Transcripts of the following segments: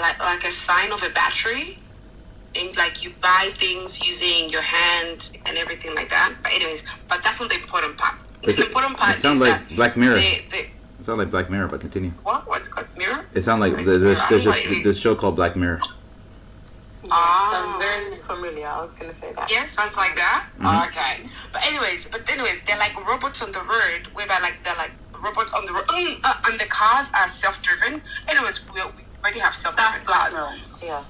like a sign of a battery, and like you buy things using your hand and everything like that. But anyways, but that's not the important part. The important part it sounds is like that Black Mirror. it sounds like Black Mirror, but continue. what's it called? Mirror? It sounds like there's this show called Black Mirror. Sounds very familiar. I was gonna say that. Yeah, sounds like that. Mm-hmm. Okay, but anyways, they're like robots on the road, whereby like they're like robots on the road, and the cars are self-driven. Anyways, we already have self-driven cars. Yeah.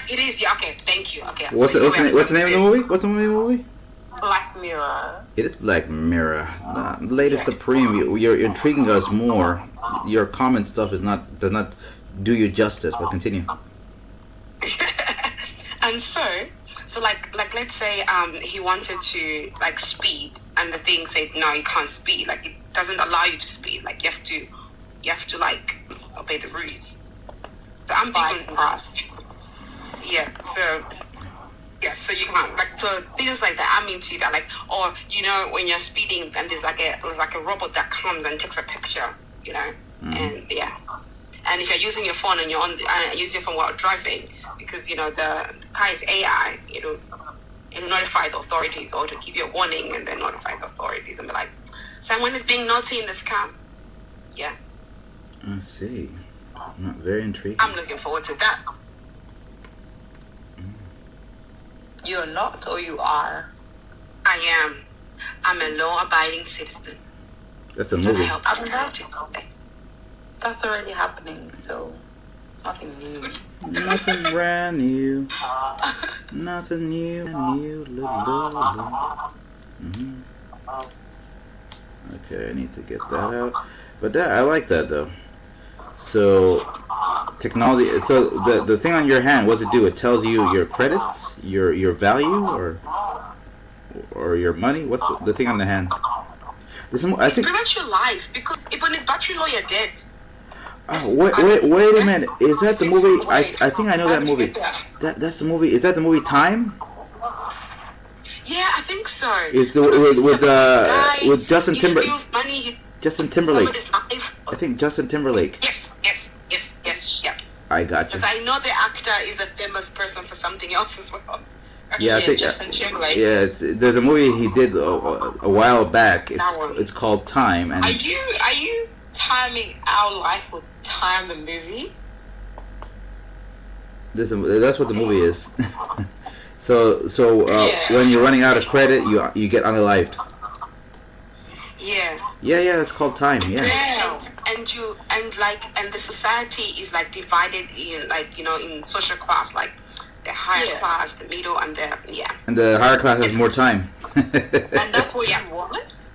It is. Yeah. Okay. Thank you. Okay. What's the name of the movie? What's the name of the movie? Black Mirror. It is Black Mirror. Lady Supreme, you're intriguing us more. Your comment stuff does not do you justice. But continue. And so like let's say he wanted to like speed, and the thing said no, you can't speed. Like it doesn't allow you to speed. Like you have to like obey the rules. So I'm thinking cross. Yeah. So you can't like so things like that. I'm into that. Like or you know when you're speeding and there's like a robot that comes and takes a picture. You know, and yeah. And if you're using your phone and you're use your phone while driving, because you know the car is AI, it'll notify the authorities or to give you a warning and then notify the authorities and be like, someone is being naughty in this car. Yeah. I see. Very intriguing. I'm looking forward to that. You're not, or you are? I am. I'm a law-abiding citizen. That's a movie. That's already happening, so nothing new. Nothing brand new. Nothing new. Okay, I need to get that out. But I like that though. So technology. So the thing on your hand, what's it do? It tells you your credits, your value, or your money. What's the thing on the hand? I think. It prevents your life because when it's battery low, you're dead. Oh, wait a minute. Is that the movie? I think I know that movie. That's the movie. Is that the movie Time? Yeah, I think so. Is with Justin Timberlake? Justin Timberlake. I think Justin Timberlake. Yes. Yeah. I got you. Because I know the actor is a famous person for something else as well. Yeah, I think Justin Timberlake. Yeah, there's a movie he did a while back. It's called Time. And are you timing our life with Time the movie? That's what the movie is. So when you're running out of credit, you get unalived. Yeah. Yeah, it's called Time. Yeah. And the society is like divided in like in social class, like the higher class, the middle, and the And the higher class has more time. And that's what you want.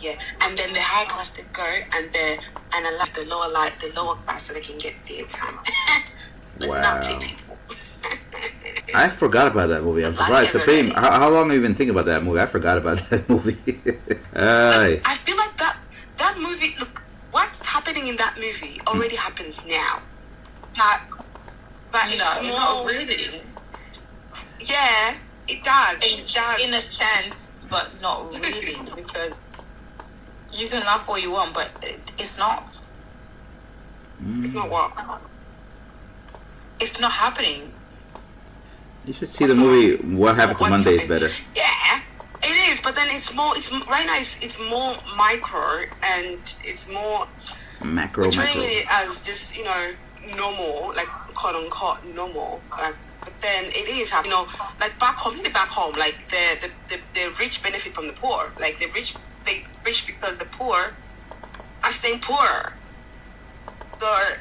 Yeah, and then the higher class they go, and allow the lower class so they can get their time. Wow. Naughty people. I forgot about that movie. I'm surprised. Supreme, how long have you been thinking about that movie? I forgot about that movie. I feel like that movie. Look, what's happening in that movie already happens now. But it's more, not really. Yeah, it does. It does in a sense, but not really because you can laugh all you want, but it's not. It's not what? It's not happening. You should see the movie What Happened to Mondays better. Yeah, it is, but then it's more. Right now, it's more micro and it's more macro. We're treating it as just normal, like quote unquote normal. But then it is, like back home, like the rich benefit from the poor. Like the rich, they rich because the poor are staying poorer. So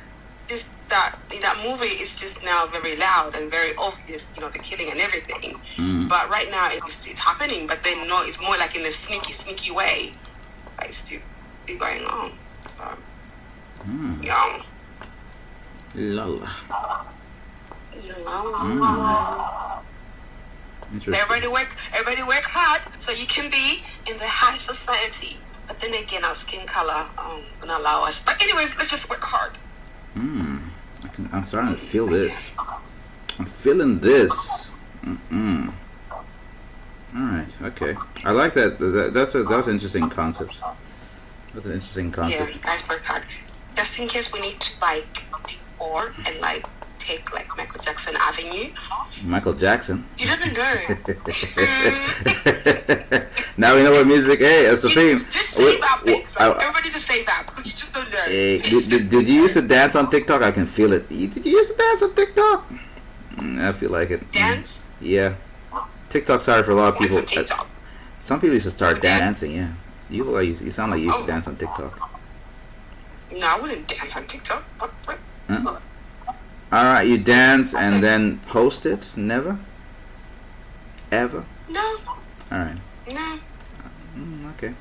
that in that movie is just now very loud and very obvious, the killing and everything. But right now it's happening, but then it's more like in a sneaky way. Like it's still going on. So yeah. Lala. Everybody work hard so you can be in the high society. But then again, our skin color gonna allow us. But anyways, let's just work hard. I'm starting to feel this. I'm feeling this. All right. Okay. I like that. That was an interesting concept. That's an interesting concept. Yeah, guys work hard. Just in case we need to like dig car and like take like Michael Jackson Avenue. Michael Jackson. You never know. Now we know what music. Hey, that's the theme. Just say that, babes. Everybody just say that because you just don't know. Hey, did you used to dance on TikTok? I can feel it. Did you used to dance on TikTok? I feel like it. Dance? Yeah. TikTok's hard for a lot of people. What's a TikTok? Some people used to start dancing. Yeah. You look like you sound like you used to dance on TikTok. No, I wouldn't dance on TikTok. What? Huh? All right, you dance and then post it? Never? Ever? No. All right. No. Okay.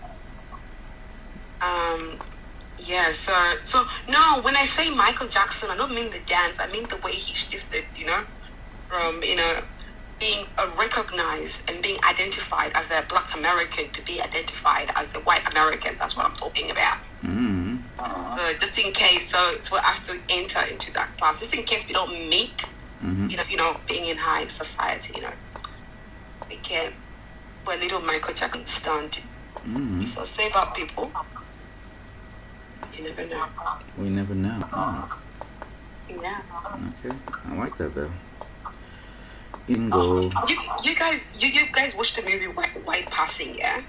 Yeah, so no, when I say Michael Jackson, I don't mean the dance. I mean the way he shifted, from, being recognized and being identified as a black American to be identified as a white American. That's what I'm talking about. Mm-hmm. Just in case, so for us to enter into that class, just in case we don't meet, being in high society, we can do a little Michael Jackson stunt. Mm-hmm. So save up, people. You never know. We never know. Oh. Yeah. Okay, I like that though. Bingo. You guys watched the movie White Passing, yeah?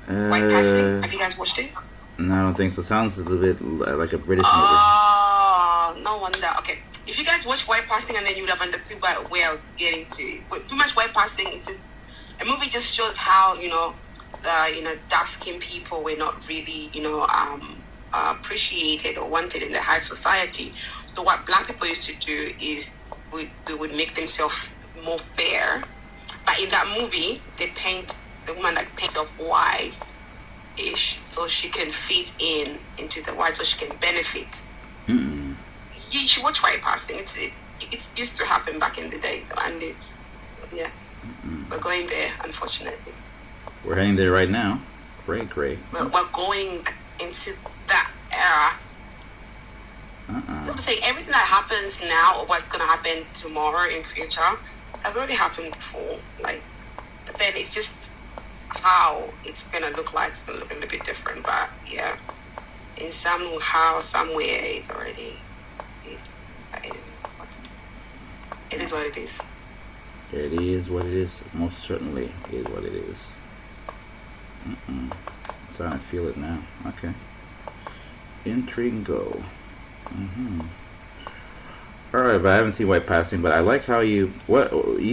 White Passing. Have you guys watched it? No, I don't think so. Sounds a little bit like a British movie. Oh, no wonder. Okay, if you guys watch White Passing, and then you would have understood where I was getting to. But too much White Passing, a movie just shows how the dark-skinned people were not really appreciated or wanted in the high society. So what black people used to do is they would make themselves more fair. But in that movie, they paint the woman that paints herself white-ish so she can fit into the white, so she can benefit. Mm-mm. You should watch White Passing. It used to happen back in the day, and we're going there, unfortunately. We're heading there right now. Great. We're going into that era. I'm saying everything that happens now or what's going to happen tomorrow in future has already happened before. But then it's just how it's going to look like. It's going to look a little bit different. But yeah, in somehow, somewhere, it's already. It is what it is. It is what it is. Most certainly is what it is. Starting to feel it now. Okay. Intrigo. All right, but I haven't seen White Passing. But I like how you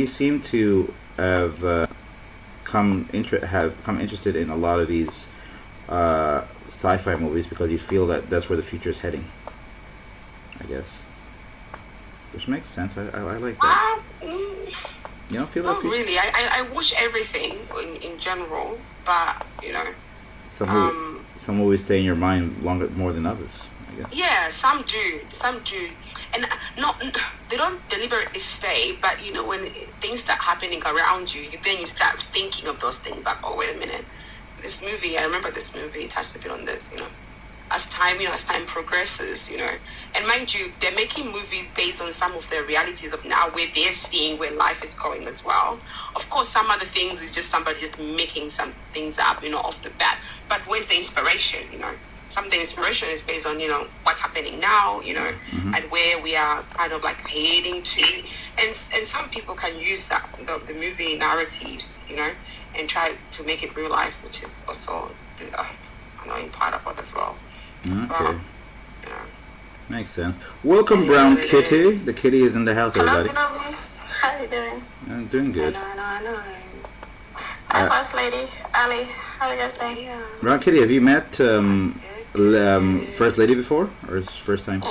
seem to have come interested in a lot of these sci-fi movies because you feel that that's where the future is heading. I guess, which makes sense. I like that. You don't feel that? Not really. I watch everything in general, but some movies stay in your mind more than others, I guess. Yeah, some do, and they don't deliberately stay. But when things start happening around you, then you start thinking of those things. Like, oh, wait a minute, this movie. I remember this movie. It touched a bit on this. As time progresses, and mind you, they're making movies based on some of the realities of now where they're seeing where life is going as well. Of course, some other things is just somebody just making some things up, off the bat. But where's the inspiration? Some of the inspiration is based on, what's happening now, and where we are kind of like heading to. And some people can use that, the movie narratives, and try to make it real life, which is also the annoying part of it as well. Okay. Makes sense. Welcome, Brown Kitty. The kitty is in the house, everybody. Hello, how you doing? I'm doing good. I know. Hi, boss lady. Ali, how are you guys doing? Yeah. Brown Kitty, have you met First Lady before? Or is it first time?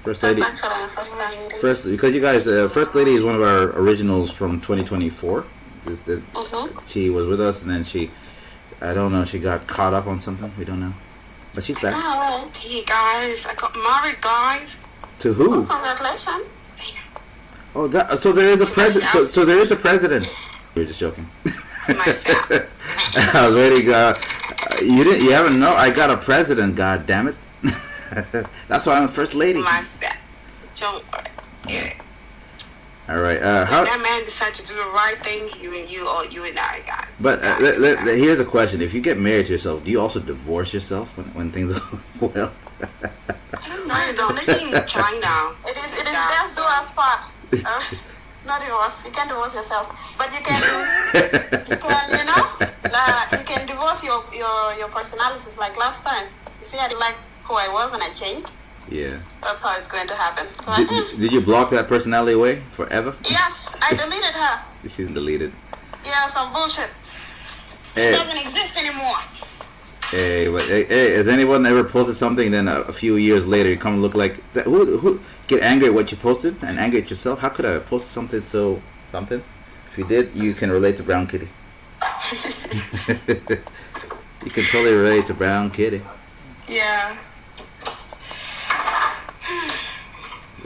First Lady? That's actually my first time meeting. Because you guys, First Lady is one of our originals from 2024. She was with us, and then I don't know, she got caught up on something. We don't know. But she's back. Oh, right. Hey guys, I got married, guys. To who? Congratulations. Oh, so there is a president. So there is a president. You're just joking. Myself. I was waiting. You haven't know. I got a president. God damn it. That's why I'm a first lady. Myself. Don't worry. Yeah. All right. How that man decided to do the right thing, you and I, guys. But here's a question: if you get married to yourself, do you also divorce yourself when things go well? I don't No, you don't. Maybe in China. It is death do us part. Not divorce. You can divorce yourself, but you can you can divorce your personalities. Like last time, you see, I didn't like who I was and I changed. Yeah. That's how it's going to happen. So Did you block that personality away forever? yes, I deleted her. She's deleted. Yeah, some bullshit. She Hey. doesn't exist anymore. Hey, has anyone ever posted something, then a few years later you come and look like that? Who get angry at what you posted and angry at yourself? How could I have posted something so something? If you did, you can relate to Brown Kitty. You can totally relate to Brown Kitty. Yeah.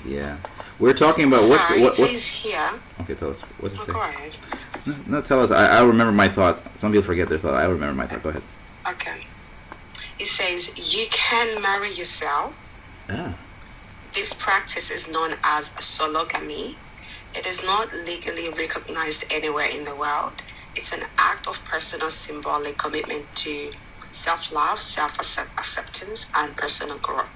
Yeah, we're talking about Sorry, what's. it says here. Okay, tell us. What's it say? Go ahead. No, tell us. I remember my thought. Some people forget their thought. I remember my thought. Go ahead. Okay. It says you can marry yourself. Ah. This practice is known as sologamy. It is not legally recognized anywhere in the world. It's an act of personal symbolic commitment to self-love, self-acceptance, and personal growth.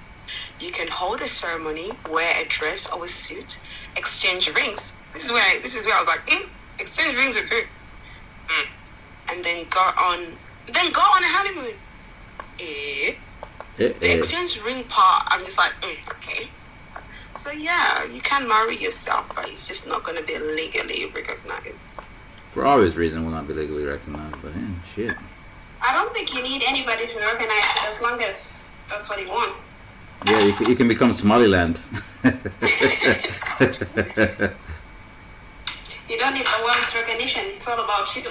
You can hold a ceremony, wear a dress or a suit, exchange rings. This is where I was like, exchange rings with who? And then go on a honeymoon. The exchange ring part, I'm just like, okay. So yeah, you can marry yourself, but it's just not going to be legally recognized. For obvious reason, will not be legally recognized. But shit. I don't think you need anybody to recognize it as long as that's what you want. Yeah, you can become Somaliland. You don't need the world's recognition. It's all about you.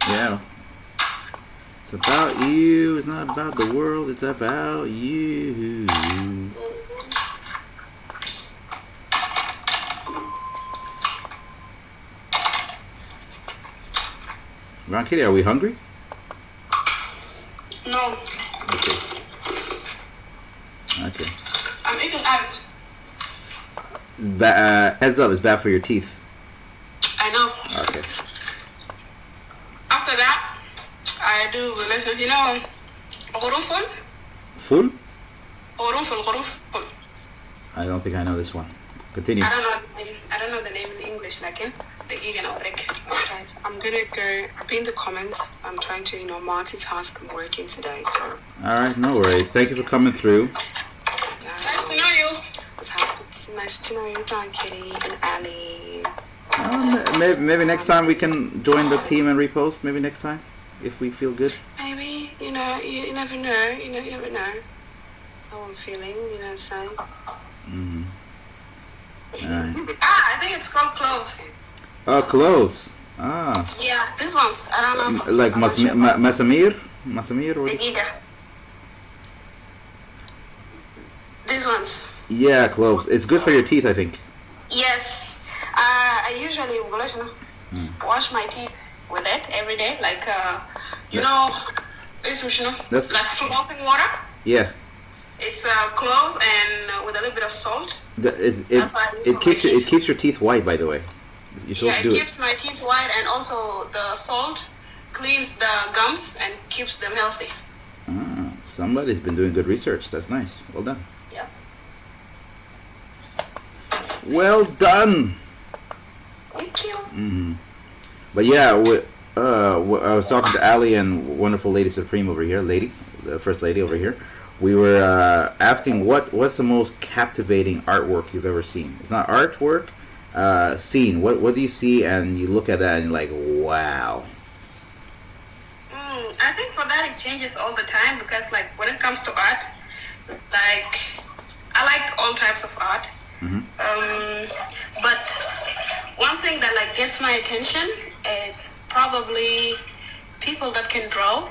Yeah. It's about you. It's not about the world. It's about you. Brown Kitty, are we hungry? No, Okay. I'm eating eggs. Heads up, it's bad for your teeth. I know. Okay. After that, I do relationship. You know, غرفل. Full? غرفل. I don't think I know this one. Continue. I don't know the name in English. لكن دقيقة أنا أوريك. Okay, I'm gonna go. I've been in the comments. I'm trying to, multitask. I'm working today, so. All right, no worries. Thank you for coming through. Nice to know you. It's nice to know you, Brown Kitty and Ali. Maybe next time we can join the team and repost. Maybe next time, if we feel good. Maybe, you never know. You never know how I'm feeling. You know what I'm saying? Mm-hmm. All right. I think it's called cloves. Oh, clothes. Ah. Yeah, these ones. I don't know. Like Masamir? Masamir? Or? دقيقة. These ones. Yeah, cloves. It's good for your teeth, I think. Yes. I usually wash my teeth with it every day. Like, That's- like floating water. Yeah. It's clove and with a little bit of salt. It keeps your teeth white, by the way. You're supposed Yeah, to it do keeps my teeth white, and also the salt cleans the gums and keeps them healthy. Ah, somebody's been doing good research. That's nice. Well done. Yeah. Well done. Thank you. Mm-hmm. But yeah, I was talking to Ali and wonderful Lady Supreme over here, the first lady over here. We were asking what's the most captivating artwork you've ever seen. It's not artwork, scene. What do you see and you look at that and you're like, wow. I think for that it changes all the time because like when it comes to art, like I like all types of art. Mm-hmm. But one thing that like gets my attention is probably people that can draw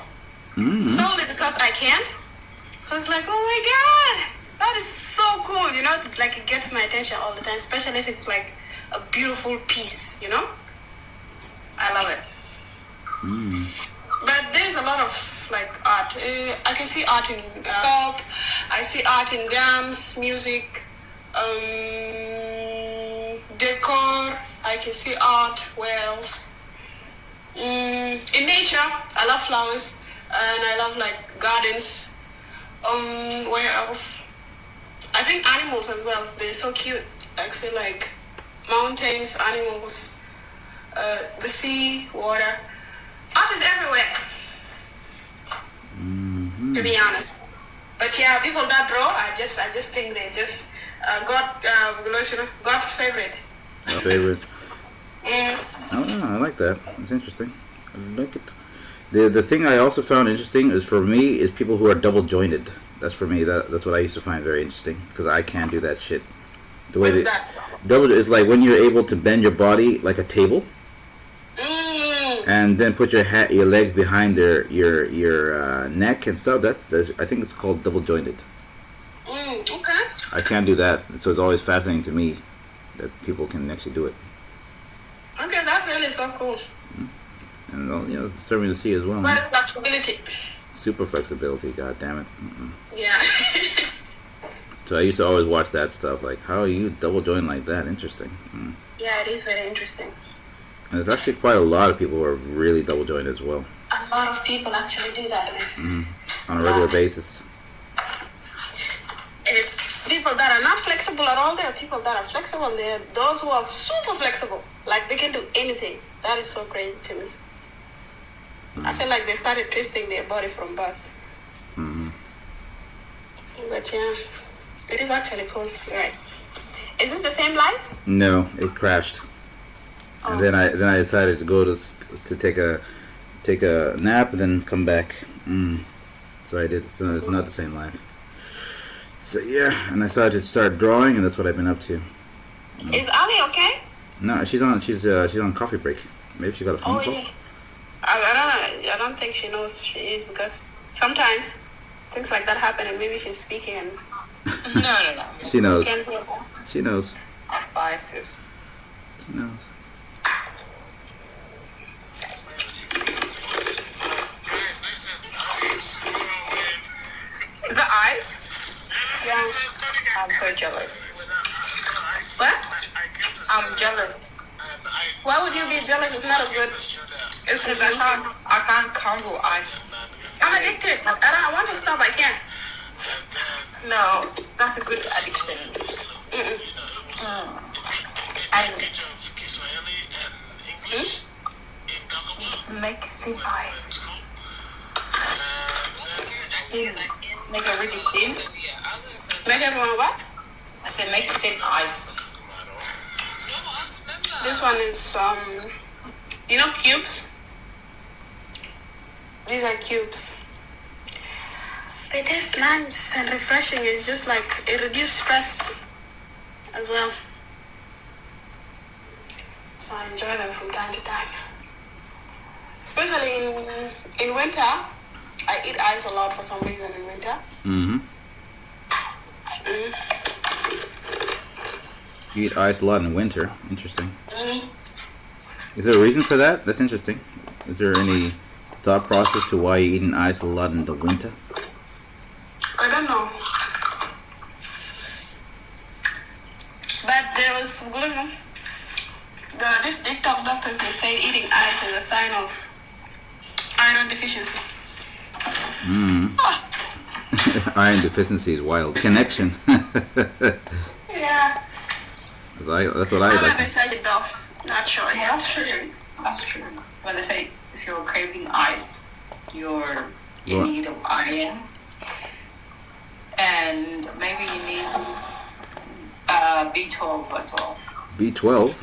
solely because I can't. So it's like, oh my god, that is so cool, like it gets my attention all the time, especially if it's like a beautiful piece, I love it. But there's a lot of like art. I can see art in pop, I see art in dance, music, decor, I can see art, where else? In nature, I love flowers. and I love like gardens. Where else? I think animals as well. They're so cute. I feel like mountains, animals, the sea, water. Art is everywhere. To be honest. But yeah, people that draw, I just think they're just God's favorite. Favorite. Oh, yeah, I like that. It's interesting. I like it. The thing I also found interesting is for me is people who are double jointed. That's for me. That's what I used to find very interesting because I can't do that shit. The way What's they that? double is like when you're able to bend your body like a table, and then put your legs behind your neck and stuff. That's I think it's called double jointed. Okay. I can't do that, so it's always fascinating to me that people can actually do it. Okay, that's really so cool. And it's serving to see as well. But flexibility. Super flexibility, god damn it. Yeah. So I used to always watch that stuff, like how are you double jointed like that? Interesting. Yeah, it is very interesting. And there's actually quite a lot of people who are really double jointed as well. A lot of people actually do that. On a regular basis. It's people that are not flexible at all. There are people that are flexible. And there are those who are super flexible. Like they can do anything. That is so crazy to me. I feel like they started twisting their body from birth. But yeah, it is actually cool. You're right. Is this the same life? No, it crashed. And then I decided to go to take a nap and then come back. So I did. So it's not the same life. So yeah, and I decided to start drawing, and that's what I've been up to. Is Ali okay? No, she's on coffee break. Maybe she got a phone call. Yeah. I don't think she knows she is because sometimes things like that happen and maybe she's speaking and No. She knows. can't hear her. She knows. Biases. She knows. Is it ice? Yeah. I'm so jealous. What? I'm jealous. Why would you be jealous? It's not a good. It's Because I can't crumble ice. I'm addicted. I want to stop. I can't. No, that's a good addiction. And make thin ice. Make it really thin. Make everyone what? I said make thin ice. This one is cubes. These are cubes. They taste nice and refreshing. It's just like it reduces stress as well. So I enjoy them from time to time. Especially in winter. I eat ice a lot for some reason in winter. You eat ice a lot in winter. Interesting. Is there a reason for that? That's interesting. Is there any thought process to why you're eating ice a lot in the winter? I don't know. But there was this TikTok doctors, they say eating ice is a sign of iron deficiency. Iron deficiency is wild. Connection. Yeah. That's what I I've like. never said it though. Not sure yet. That's true. That's true. When they say if you're craving ice, you're in What? need of iron, and maybe you need B12 as well. B12.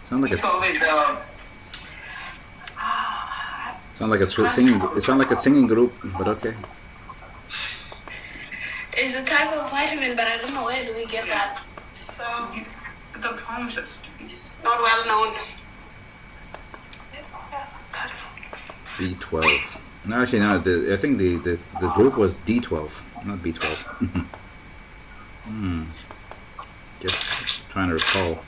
Sound like a B12 is singing. It sounds like a singing group, but okay. It's a type of vitamin, but I don't know where do we get that. So the pharmacist. You just not well known. B12. No, actually, no. I think the group was D12, not B12. Just trying to recall.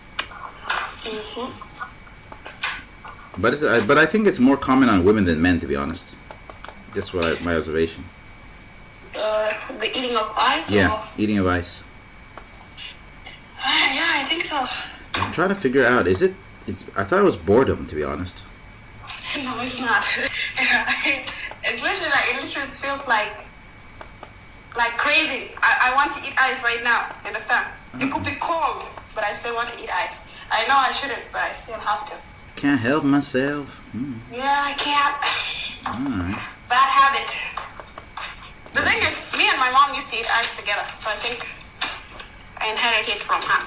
But I think it's more common on women than men, to be honest. Just my observation. The eating of ice. Yeah, Or? eating of ice. Yeah, I think so. I'm trying to figure out. I thought it was boredom, to be honest. No, it's not. It literally feels like craving. I want to eat ice right now. You understand? It could be cold, but I still want to eat ice. I know I shouldn't, but I still have to. Can't help myself. Yeah, I can't. Alright. Bad habit. The thing is, me and my mom used to eat ice together, so I think I inherited it from her.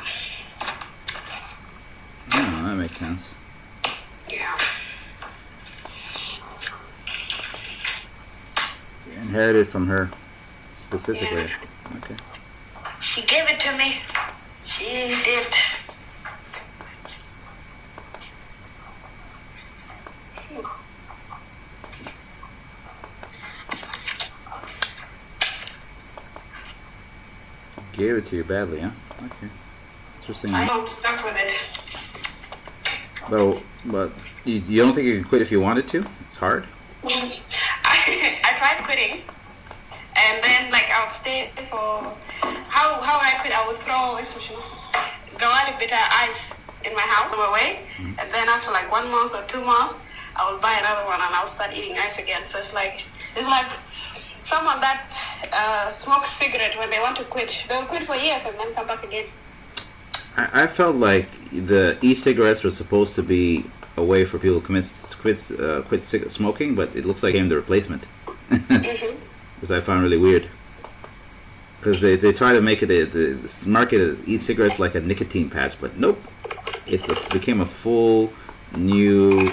Oh, that makes sense. Yeah. Inherited from her, specifically. Yeah. Okay. She gave it to me. She did. Gave it to you badly, huh? Okay. Interesting. I'm stuck with it. But you don't think you can quit if you wanted to? It's hard. I tried quitting, and then I would stay for how I quit. I would throw a bit of ice in my house on my way, and then after 1 month or 2 months, I would buy another one and I would start eating ice again. So it's like someone that smokes cigarette when they want to quit. They'll quit for years and then come back again. I felt like the e-cigarettes were supposed to be a way for people to quit smoking, but it looks like it became the replacement. Which I found really weird. Because they try to make it market e-cigarettes like a nicotine patch, but nope. It became a full new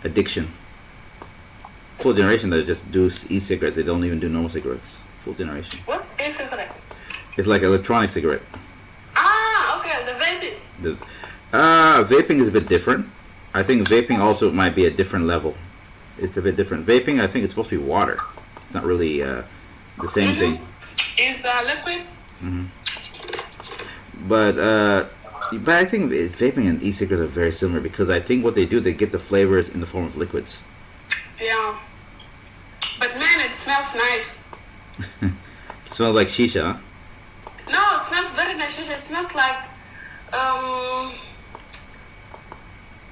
addiction. Full generation that just do e-cigarettes. They don't even do normal cigarettes. Full generation. What's e-cigarette? It's like an electronic cigarette. Ah, okay, the vaping. Vaping is a bit different. I think vaping also might be a different level. It's a bit different. Vaping, I think it's supposed to be water. It's not really the same thing. It's liquid. But I think vaping and e-cigarettes are very similar because I think what they do, they get the flavors in the form of liquids. Yeah. But man, it smells nice. It smells like shisha, huh? No, it smells very nice. It smells like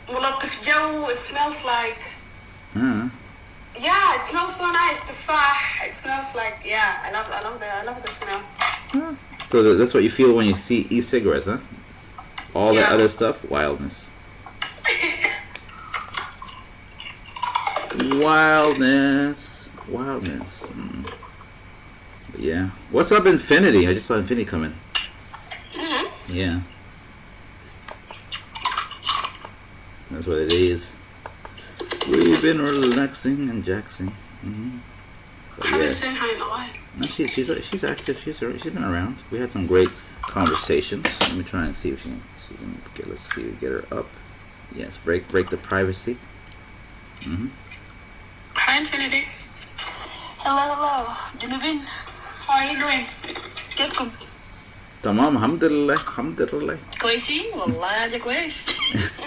Molotov Joe. It smells like yeah, it smells so nice. Tufah. It smells like I love the smell. So that's what you feel when you see e-cigarettes, huh? All that other stuff, wildness. Wildness. Yeah. What's up, Infinity? I just saw Infinity come in. Yeah. That's what it is. We've been relaxing and jaxing. I haven't seen her in a while. No, she's active. She's been around. We had some great conversations. Let me try and see if she can get. Let's see, get her up. Yes, break the privacy. Hi, Infinity. Hello. Junubin, How are you doing? كيفكم؟ Tamam, alhamdulillah. كويسين؟ والله aja كويس.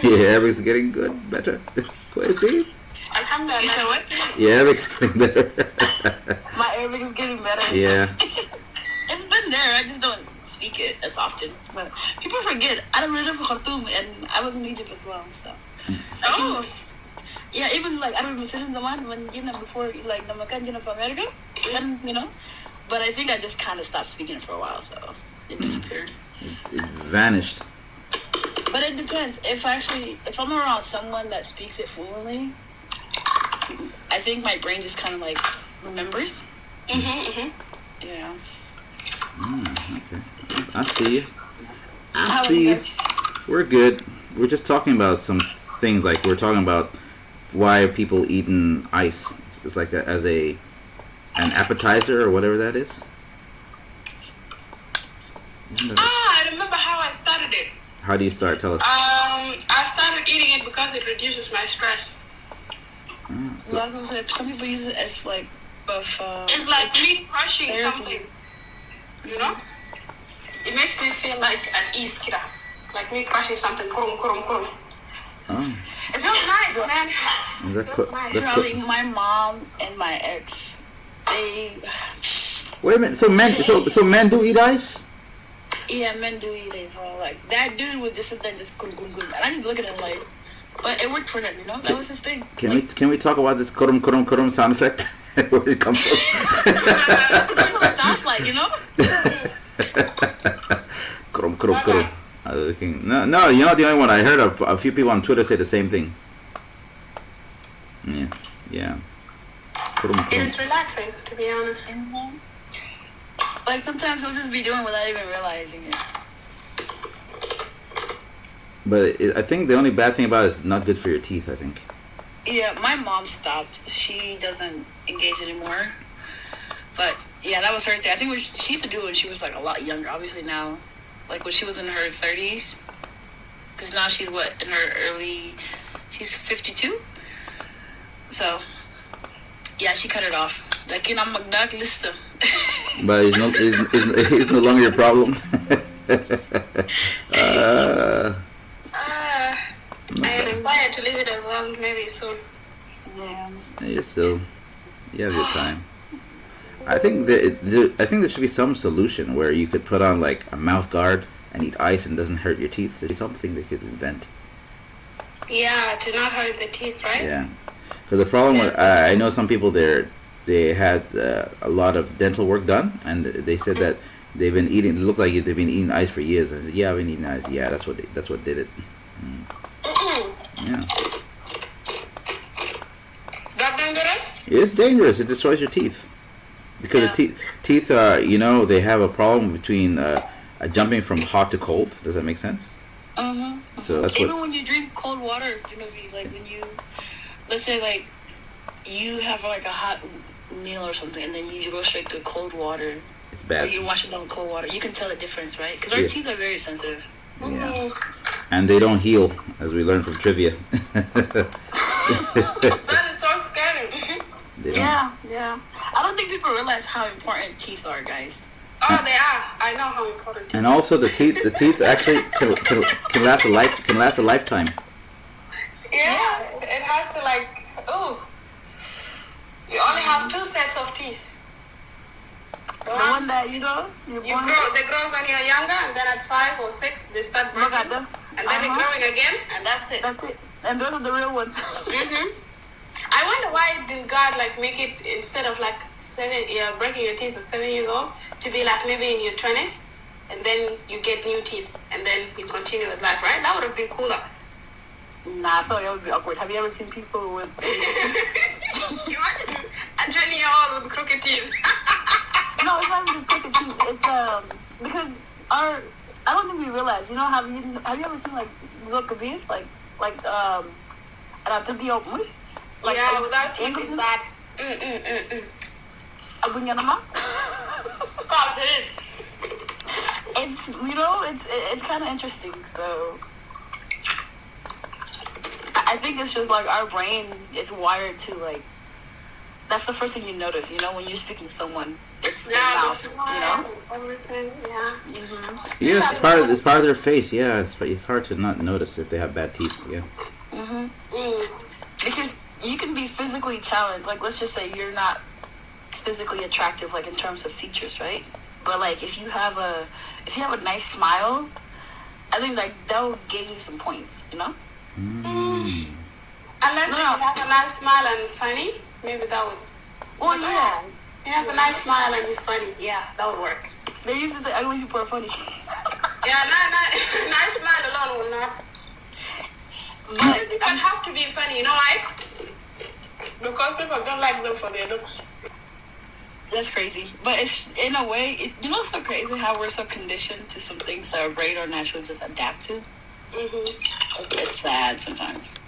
Yeah, everything's getting good, better. See? Alhamdulillah. You said what? Yeah, everything's getting better. My Arabic is getting better. Yeah. It's been there. I just don't speak it as often. But people forget. I live in Khartoum and I was in Egypt as well. So. Yeah, even I don't remember zaman when before لما كان جينا في America, but I think I just kind of stopped speaking it for a while, so it disappeared. It vanished. But it depends. If I'm around someone that speaks it fluently, I think my brain just kind of remembers. Yeah. Okay. I see you. We're good. We're just talking about some things we're talking about why are people eating ice. It's like as an appetizer or whatever that is. I remember how I started it. How do you start? Tell us. I started eating it because it reduces my stress. So I was gonna say, some people use it as it's like me crushing something. It makes me feel at ease, kira. It's like me crushing something. Kurum. Oh. It feels nice, man. Probably my mom and my ex, they. Wait a minute. So men do eat ice? Yeah, men do eat it as well. That dude would just sit there and just gun. And I need to look at him But it worked for them, you know? That was his thing. Can we talk about this kurum kurum kurum sound effect? Where did it come from? That's what it sounds like, you know? Kurum kurum kurum. No, you're not the only one. I heard a few people on Twitter say the same thing. Yeah. Kurum It kurum. is relaxing, to be honest. Mm-hmm. Like sometimes we'll just be doing without even realizing it. But I think the only bad thing about it is not good for your teeth, I think. Yeah, my mom stopped. She doesn't engage anymore. But yeah, that was her thing. I think she used to do it when she was like a lot younger. Obviously now, like when she was in her 30s. Because now she's in her she's 52. So, yeah, she cut it off. Like, I'm not listen. But it's no longer your problem. I aspire to leave it as well, maybe soon. Yeah. You have your time. I think there should be some solution where you could put on like a mouth guard and eat ice and it doesn't hurt your teeth. There's something they could invent. Yeah, to not hurt the teeth, right? Yeah, because the problem with I know some people they had a lot of dental work done and they said that they've been eating. It looked like they've been eating ice for years. And I said, yeah, I've been eating ice. Yeah, that's what did it. Yeah. That dangerous? It's dangerous. It destroys your teeth. Because the teeth, they have a problem between jumping from hot to cold. Does that make sense? Uh-huh. So that's even when you drink cold water, like when you, let's say like you have like a hot meal or something, and then you go straight to cold water. It's bad. Or you wash it down with cold water. You can tell the difference, right? Because our teeth are very sensitive. Yeah. And they don't heal, as we learned from trivia. That is so scary. Yeah. I don't think people realize how important teeth are, guys. Oh, they are. I know how important teeth And also the teeth actually can last a lifetime. Yeah, it has to like, you only have 2 sets of teeth. The one that, they grow when you're younger, and then at 5 or 6, they start breaking. And then they're growing again, and that's it. That's it. And those are the real ones. I wonder why did God like make it instead of like breaking your teeth at 7 years old to be like maybe in your 20s, and then you get new teeth, and then you continue with life, right? That would have been cooler. Nah, I feel like that would be awkward. Have you ever seen people with Imagine a 20-year-old with crooked teeth. No, it's not even just crooked teeth. It's because I don't think we realize. Have you ever seen like Zokabir? Like Arabtadi Okmush? Like without teeth is bad. Abunyanama? Stop it. It's kind of interesting. So I think it's just like our brain. It's wired to like. That's the first thing you notice. When you're speaking to someone, it's their mouth. Everything. Yeah. Mm-hmm. Yeah, it's part of their face. Yeah, it's hard to not notice if they have bad teeth. Yeah. Mm-hmm. Because you can be physically challenged. Like, let's just say you're not physically attractive, like in terms of features, right? But like, if you have a nice smile, I think like that will gain you some points. Unless you have a nice smile and funny, maybe that would. Well, yeah. He has a nice smile and he's funny. Yeah, that would work. They used to say ugly people are funny. Yeah, nice smile alone will not. But people have to be funny, why? Because people don't like them for their looks. That's crazy. But it's, in a way, it's so crazy how we're so conditioned to some things that our brain or naturally just adapt to. It's sad sometimes.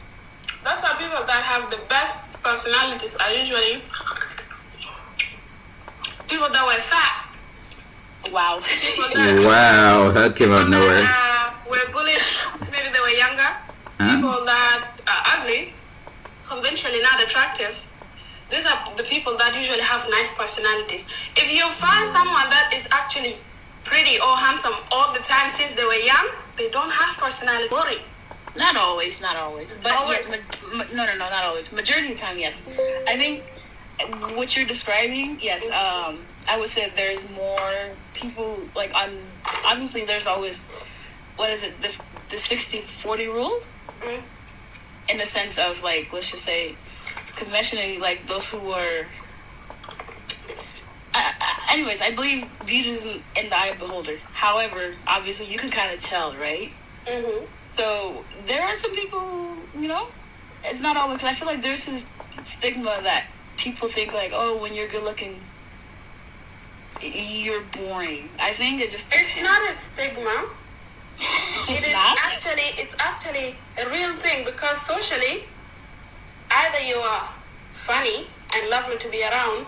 That's why people that have the best personalities are usually people that were fat. Wow. Wow, that came out of nowhere. Were bullied, maybe they were younger. People that are ugly, conventionally not attractive. These are the people that usually have nice personalities. If you find someone that is actually pretty or handsome all the time since they were young, they don't have personality. Boring. Not always. But always. Yes, no, not always. Majority of the time, yes. I think what you're describing, yes. I would say there's more people like on. Obviously, there's always the 60-40 rule. in the sense of like, let's just say, conventionally, like those who are. Anyways, I believe beauty is in the eye of the beholder. However, obviously, you can kind of tell, right? Mm-hmm. So there are some people who, it's not always. Cause I feel like there's this stigma that people think like, oh, when you're good looking, you're boring. I think it just depends. It's not a stigma. It's actually a real thing, because socially, either you are funny and lovely to be around,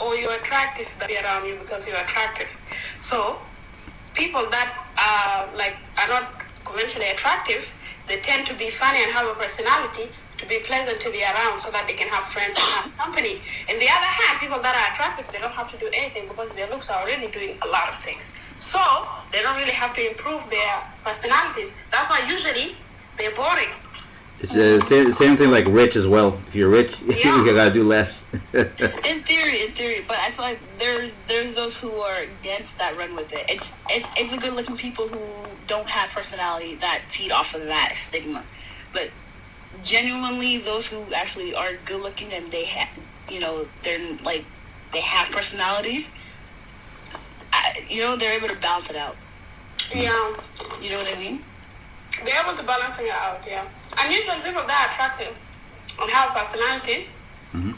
or you're attractive to be around you because you're attractive. So people that are not conventionally attractive, they tend to be funny and have a personality to be pleasant to be around, so that they can have friends and have company. On the other hand, people that are attractive, they don't have to do anything because their looks are already doing a lot of things. So they don't really have to improve their personalities. That's why usually they're boring. It's the same thing like rich as well. If you're rich, you gotta do less. In theory, but I feel like there's those who are against that, run with it. It's the good looking people who don't have personality that feed off of that stigma. But genuinely, those who actually are good looking and they have, they're like, they have personalities, they're able to balance it out. Yeah. You know what I mean? They're able to balance it out, yeah. And usually people that are attractive and have personality,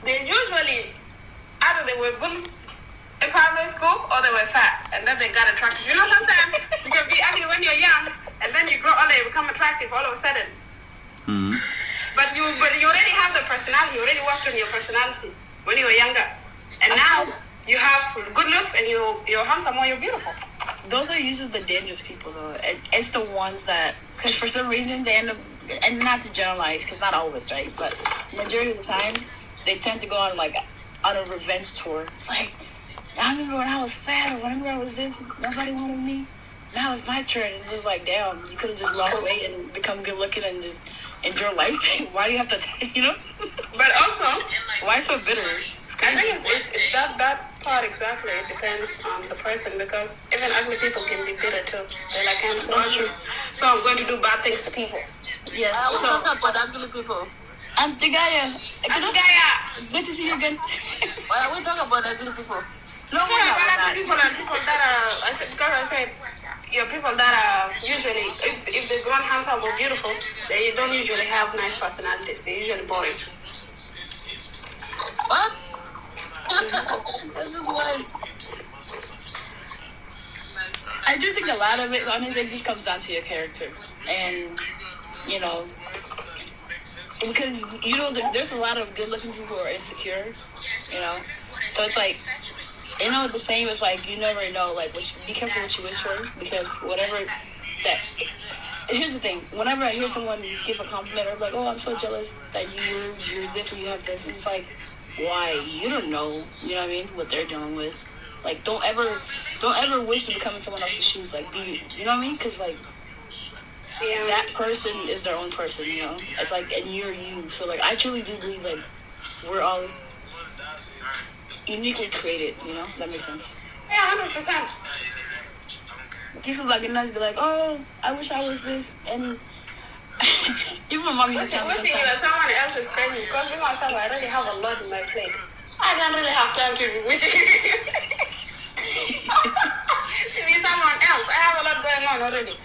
they usually, either they were good in primary school or they were fat, and then they got attractive. Sometimes you can be ugly when you're young, and then you grow older, you become attractive all of a sudden. Mm-hmm. But you already have the personality, you already worked on your personality when you were younger. And now you have good looks and you're handsome or you're beautiful. Those are usually the dangerous people, though. It's the ones that, because for some reason they end up, and not to generalize, because not always, right? But majority of the time, they tend to go on a revenge tour. It's like, I remember when I was fat, or whenever I was this, nobody wanted me. Now it's my turn. It's just like, damn, you could have just lost weight and become good looking and just enjoy life. Why do you have to, But also, why so bitter? I think it's that part exactly. It depends on the person, because even ugly people can be bitter too. They're like, I'm so ugly, so I'm going to do bad things to people. Yes. We're talking about ugly people. Auntie Gaia. Good to see you again. Why are we talking about ugly people? No, we're not. Ugly people and people that are, I said, people that are usually, if they're grown handsome or beautiful, they don't usually have nice personalities. They're usually boring. What? This is why. I do think a lot of it, honestly, it just comes down to your character. And, because, there's a lot of good-looking people who are insecure, So it's like, the same as, like, you never know, like, be careful what you wish for, because whatever that... Here's the thing. Whenever I hear someone give a compliment, or like, oh, I'm so jealous that you're this and you have this, and it's like, why? You don't know, you know what I mean, what they're dealing with. Like, don't ever wish to become in someone else's shoes. Like, you know what I mean? Because, like, that person is their own person, It's like, and you're you. So, like, I truly do believe, like, we're all uniquely created, That makes sense. Yeah, 100%. People like nice be like, oh, I wish I was this, and even my mom used to tell me wishing you were someone else is crazy, because me myself, I already have a lot in my plate. I don't really have time to be wishing to be someone else. I have a lot going on already.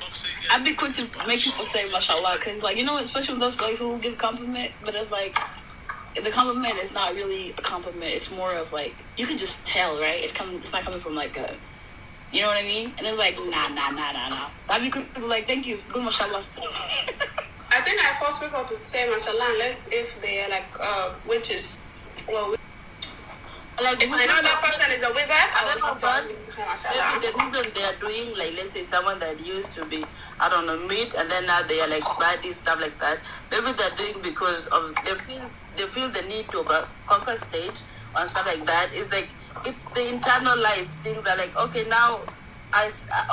I'd be quick to make people say mashallah, because like, especially with those like who give compliment, but it's like the compliment is not really a compliment. It's more of like, you can just tell, right? It's not coming from like a, you know what I mean? And it's like, nah. I'd be quick to be like, thank you, good mashallah. I think I force people to say mashallah unless if they are like witches. Well, like, if I know that person is a wizard, I will have to say mashallah. Maybe the reason they are doing, like, let's say someone that used to be, I don't know, meat, and then now they are like body stuff like that. Maybe they're doing because of they feel the need to compensate or stuff like that. It's like, it's the internalized things that like, okay, now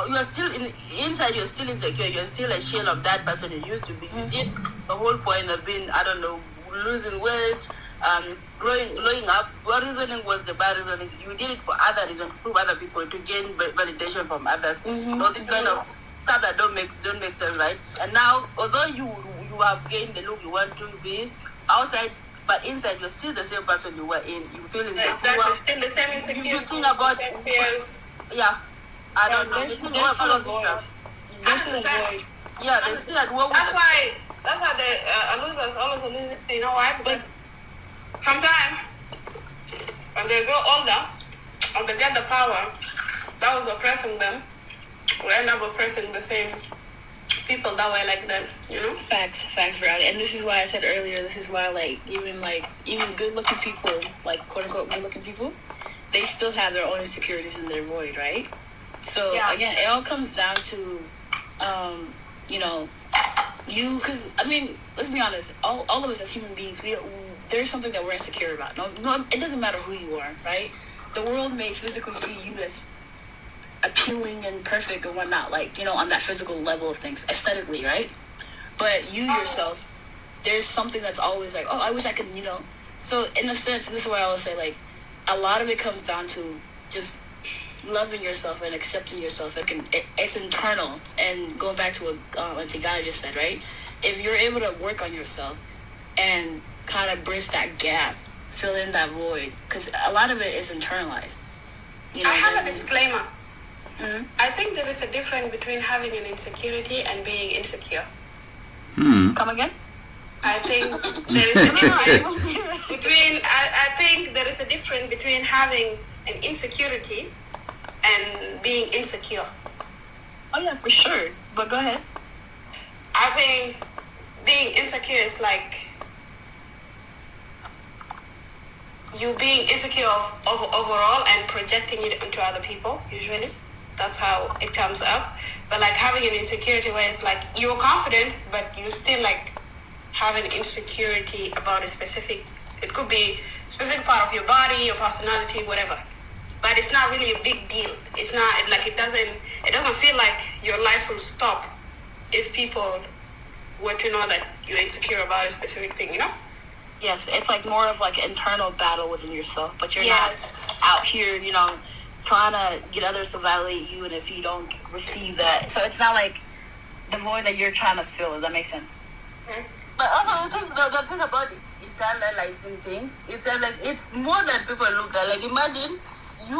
you are still inside, you're still insecure, you're still a shell of that person you used to be. You did the whole point of being, I don't know, losing weight, growing up. What reasoning was the bad reasoning? You did it for other reasons, to prove other people, to gain validation from others. All this kind of stuff that don't make sense, right? And now, although you you have gained the look you want to be outside, but inside you're still the same person you were in. You feel insecure. Exactly, still the same insecurity. You think about fears. Yeah, I don't know. There's still a void. There's still a void. Yeah, they're still at war with That's why the losers always are losing. You know why? Because sometimes when they grow older and they get the power that was oppressing them, we end up oppressing the same people that were like them, you know? Facts, Brad. And this is why I said earlier, this is why even good looking people, like quote unquote good looking people, they still have their own insecurities in their void, right? So again, it all comes down to because I mean, let's be honest, all of us as human beings, there's something that we're insecure about. No, it doesn't matter who you are, right? The world may physically see you as appealing and perfect and whatnot, on that physical level of things, aesthetically, right? But you yourself, there's something that's always like, oh, I wish I could, So in a sense, this is why I always say, a lot of it comes down to just loving yourself and accepting yourself. It's internal. And going back to what Tigana just said, right? If you're able to work on yourself and kind of bridge that gap, fill in that void, because a lot of it is internalized. I have a disclaimer. Mm-hmm. I think there is a difference between having an insecurity and being insecure. Come again? I think there is a difference between. I think there is a difference between having an insecurity and being insecure. Oh yeah, for sure. But go ahead. I think being insecure is like you being insecure of overall and projecting it onto other people. Usually, that's how it comes up. But having an insecurity where it's like you're confident, but you still have an insecurity about a specific. It could be a specific part of your body, your personality, whatever. But it's not really a big deal. It's not it doesn't feel like your life will stop if people were to know that you're insecure about a specific thing, Yes, it's more of an internal battle within yourself, but you're Yes. not out here, trying to get others to validate you, and if you don't receive that, so it's not like the void that you're trying to fill. Does that make sense? But also, the thing about internalizing things, it's it's more than people look at. Imagine you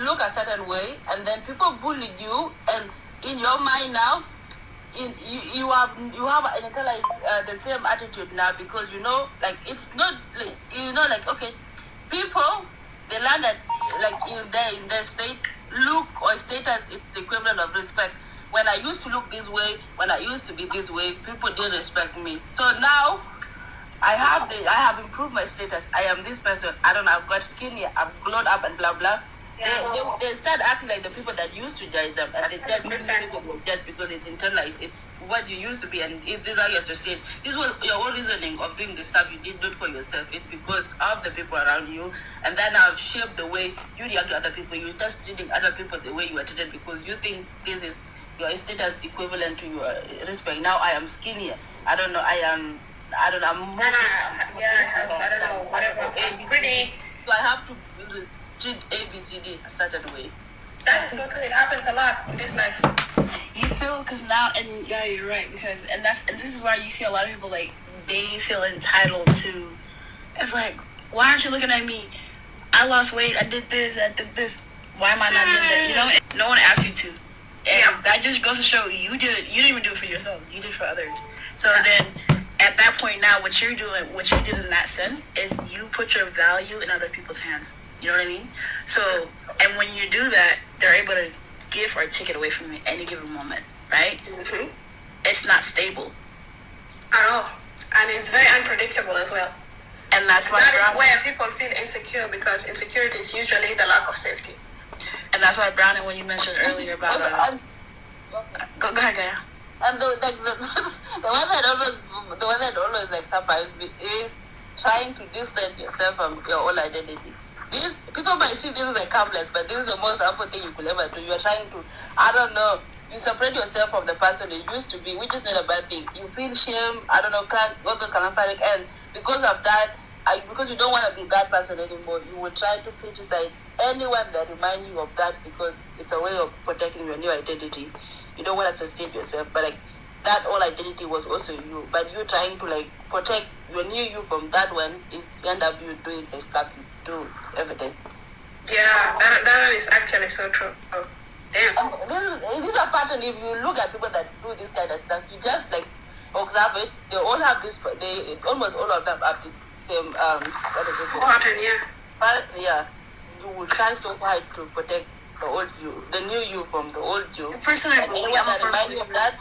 look a certain way, and then people bullied you, and in your mind now, you have internalized the same attitude now, because it's not okay, people, they learn that in their state, look or status is the equivalent of respect. When I used to look this way, when I used to be this way, people didn't respect me. So now I have improved my status. I am this person. I don't know, I've got skinny, I've glowed up and blah blah. They start acting like the people that used to judge them, and they judge people just because it's internalized. It's what you used to be, and it's how you have to say it. This was your own reasoning of doing the stuff you did not for yourself. It's because of the people around you, and that now have shaped the way you react to other people. You start treating other people the way you are treated because you think this is your status equivalent to your respect. Now I am skinnier. I don't know. I'm more. I don't know. Whatever. I'm pretty. So I have to treat ABCD a certain way. That is so true. It happens a lot in this life. You feel, because now, and yeah, you're right, because and this is why you see a lot of people they feel entitled to. It's why aren't you looking at me? I lost weight. I did this. Why am I not doing that? No one asked you to, and that just goes to show you didn't even do it for yourself. You did it for others. So then, at that point now, what you did in that sense is you put your value in other people's hands. You know what I mean? So, and when you do that, they're able to give or take it away from you at any given moment, right? Mm-hmm. It's not stable. At all. And it's very unpredictable as well. And that's why that is where people feel insecure, because insecurity is usually the lack of safety. And that's why Brownie, when you mentioned earlier about go ahead, Gaia. And the one that always surprised me is trying to distance yourself from your own identity. These people might see this as a complex, but this is the most harmful thing you could ever do. You're trying to, you separate yourself from the person you used to be, which is not a bad thing. You feel shame, all those kind of panic, and because of that, because you don't want to be that person anymore, you will try to criticize anyone that reminds you of that, because it's a way of protecting your new identity. You don't want to associate yourself, but that old identity was also you, but you trying to like protect your new you from that one is end up you doing the stuff you do every day. Yeah, that one is actually so true. Oh, damn. And this is a pattern. If you look at people that do this kind of stuff, you just like observe it. They all have this. They almost all of them have the same what is it? Pattern, yeah. But yeah, you will try so hard to protect the old you, the new you from the old you. Personally, And anyone that reminds you of that,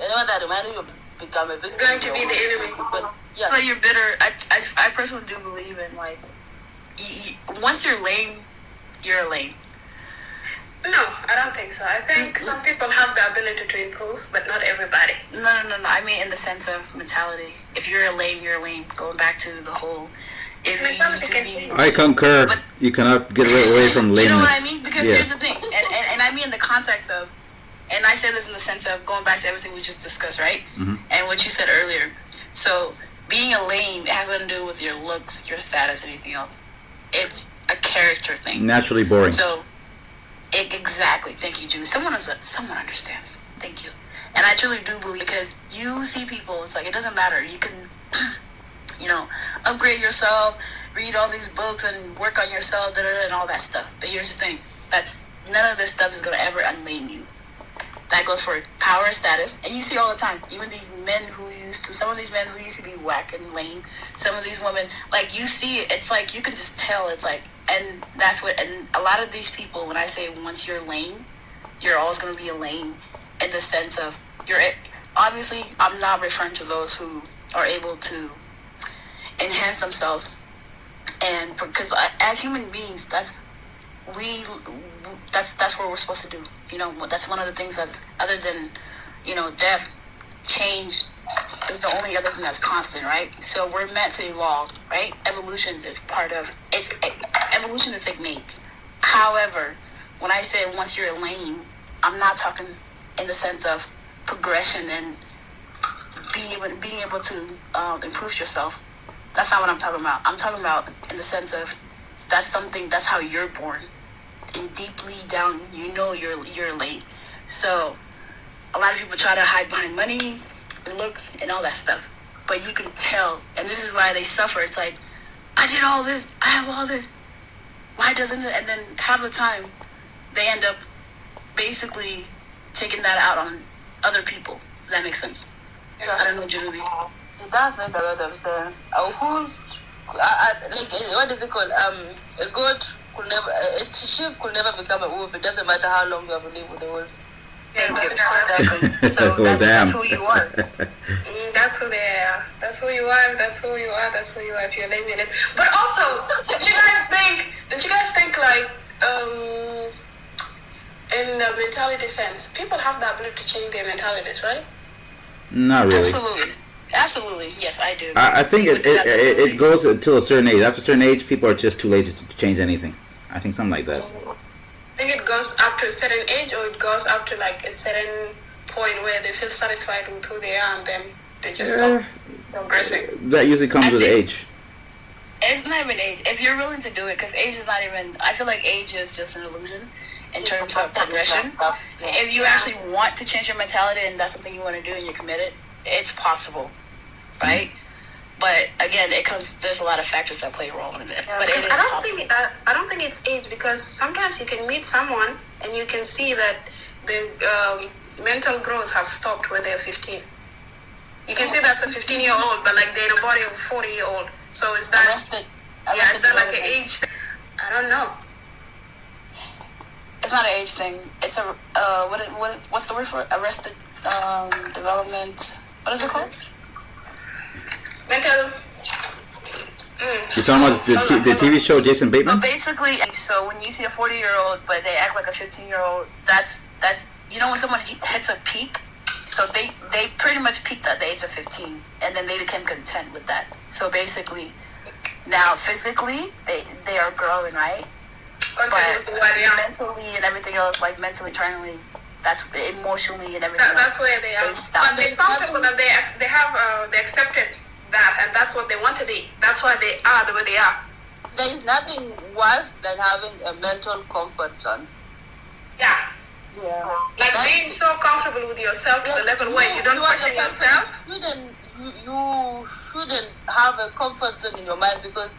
anyone that reminds you of become a victim. It's going to be the enemy. Yeah. So you're bitter. I personally do believe in like, once you're lame, you're lame. No, I don't think so. I think some people have the ability to improve, but not everybody. No. I mean in the sense of mentality. If you're a lame, you're lame. Going back to the whole. If you used to be, I concur. But, you cannot get away from lameness. You know what I mean? Because here's the thing, and I mean in the context of, and I say this in the sense of going back to everything we just discussed, right? Mm-hmm. And what you said earlier. So being a lame, it has nothing to do with your looks, your status, anything else. It's a character thing. Naturally boring. So, exactly. Thank you, Julie. Someone understands. Thank you. And I truly do believe, because you see people, it's like, it doesn't matter. You can, upgrade yourself, read all these books and work on yourself, and all that stuff. But here's the thing. None of this stuff is going to ever unlame you. That goes for power, status, and you see all the time. Even some of these men who used to be whack and lame, some of these women, like you see it, it's like you can just tell. It's like, and a lot of these people, when I say once you're lame, you're always going to be a lame in the sense of obviously, I'm not referring to those who are able to enhance themselves, and because as human beings, that's what we're supposed to do. That's one of the things that's, other than death, change is the only other thing that's constant, right? So we're meant to evolve, right? Evolution is evolution is innate. However, when I say once you're lame, I'm not talking in the sense of progression and being able to improve yourself. That's not what I'm talking about. I'm talking about in the sense of that's how you're born. And deeply down, you're late. So a lot of people try to hide behind money, looks, and all that stuff. But you can tell, and this is why they suffer. It's like, I did all this, I have all this. Why doesn't it? And then half the time, they end up basically taking that out on other people. If that makes sense. I don't know, Julie. It does make a lot of sense. What is it called? A goat could never, a sheep could never become a wolf. It doesn't matter how long you have lived with the wolf. Thank you. Exactly. So that's who you are. That's who they are. That's who you are. That's who you are. That's who you are. If you're lame, you're lame. But also, don't you guys think like in the mentality sense, people have the ability to change their mentalities, right? Not really. Absolutely. Yes, I do. I think it goes until a certain age. After a certain age, people are just too lazy to change anything. I think something like that. I think it goes up to a certain age, or it goes up to like a certain point where they feel satisfied with who they are, and then they just stop progressing. That usually comes with age. It's not even age. If you're willing to do it, because age is not even. I feel like age is just an illusion in terms of progression. If you actually want to change your mentality and that's something you want to do and you're committed, it's possible, right? But again, there's a lot of factors that play a role in it. Yeah, but it is possible. I don't think it's age, because sometimes you can meet someone and you can see that the mental growth have stopped when they're 15. You can see that's a 15-year-old, but like they're in a body of a 40-year-old. So is that is that like an age thing? I don't know. It's not an age thing. It's a what's the word for it? Arrested development. What is it called? Mental. You're talking about the TV show Jason Bateman? But basically, so when you see a 40-year-old but they act like a 15-year-old, that's when someone hits a peak. So they pretty much peaked at the age of 15, and then they became content with that. So basically, now physically they are growing, right? But mentally and everything else, like mentally, internally, that's emotionally and everything. That's where they are. But they found people that they have they accepted that, and that's what they want to be. That's why they are the way they are. There is nothing worse than having a mental comfort zone. Yeah. Yeah. Like being so comfortable with yourself to the level where you don't question yourself. You shouldn't have a comfort zone in your mind, because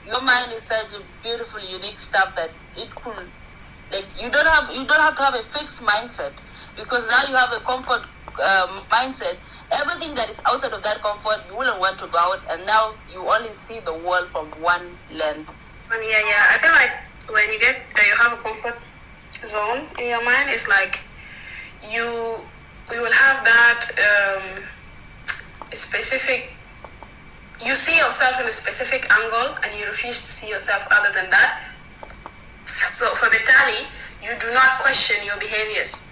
your mind is such a beautiful, unique stuff that it could, like, you don't have to have a fixed mindset, because now you have a comfort mindset. Everything that is outside of that comfort, you wouldn't want to go out, and now you only see the world from one length. And yeah, I feel like when you have a comfort zone in your mind, it's like you will have that specific. You see yourself in a specific angle, and you refuse to see yourself other than that. So for the tally, you do not question your behaviors.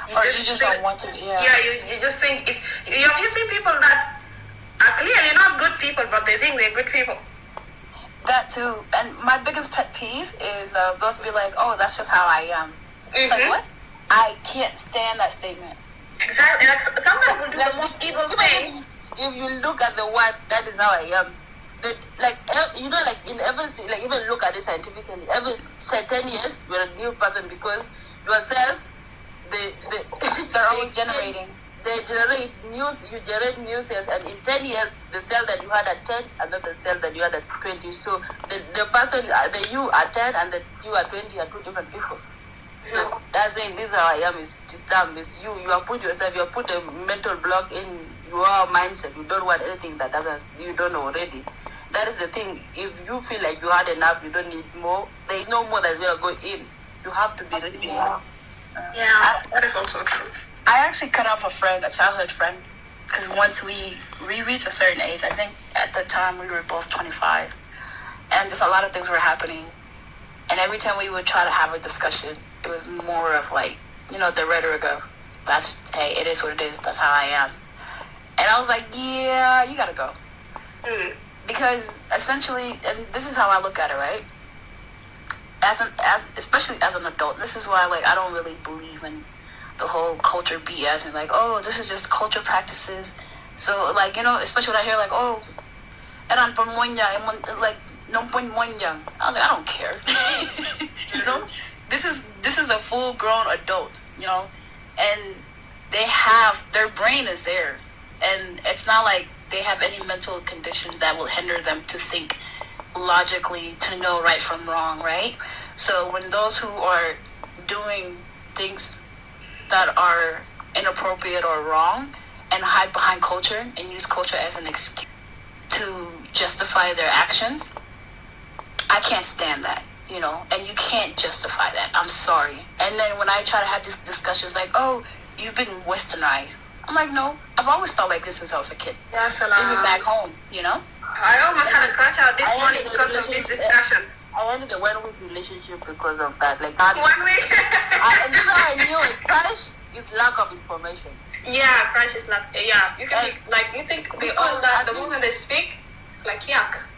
You just think, don't want to. Yeah. Yeah, you just think, if you see people that are clearly not good people, but they think they're good people. That too. And my biggest pet peeve is those be like, "Oh, that's just how I am." It's like, what? I can't stand that statement. Exactly. Like, somebody will do the most evil thing. If you look at the word, that is how I am. But like, you know, like in everything, like even look at it scientifically. Every 10 years, you're a new person, because your cells, they're always generating. They generate news. You generate new cells, and in 10 years, the cell that you had at 10, and not the cell that you had at 20. So the person, the you at 10 and the you at 20 are two different people. So that's saying this is how I am is dumb. It's you. You have put yourself. You have put a mental block in your mindset. You don't want anything that you don't know already. That is the thing. If you feel like you had enough, you don't need more. There is no more that's gonna go in. You have to be ready. Yeah, that is also true. I actually cut off a childhood friend, because once we reached a certain age, I think at the time we were both 25, and just a lot of things were happening. And every time we would try to have a discussion, it was more of like, the rhetoric of, hey, it is what it is. That's how I am. And I was like, yeah, you gotta go. Because essentially, and this is how I look at it, right? Especially as an adult, this is why, like, I don't really believe in the whole culture BS and like, oh, this is just culture practices. So, like, especially when I hear like, oh, eran pon like, no pon moñang. I was like, I don't care. This is a full grown adult, and their brain is there, and it's not like they have any mental condition that will hinder them to think logically, to know right from wrong, right? So when those who are doing things that are inappropriate or wrong and hide behind culture and use culture as an excuse to justify their actions, I can't stand that, and you can't justify that. I'm sorry. And then when I try to have these discussions like, oh, you've been westernized, I'm like, no, I've always thought like this since I was a kid. Yeah, even back home, I almost had a crash out this morning because of this discussion. I ended a 1 week relationship because of that. Like 1 week? And this is how I knew a crash is lack of information. Yeah, crash is lack. Yeah, you can you think they all that the moment they speak, it's like yuck.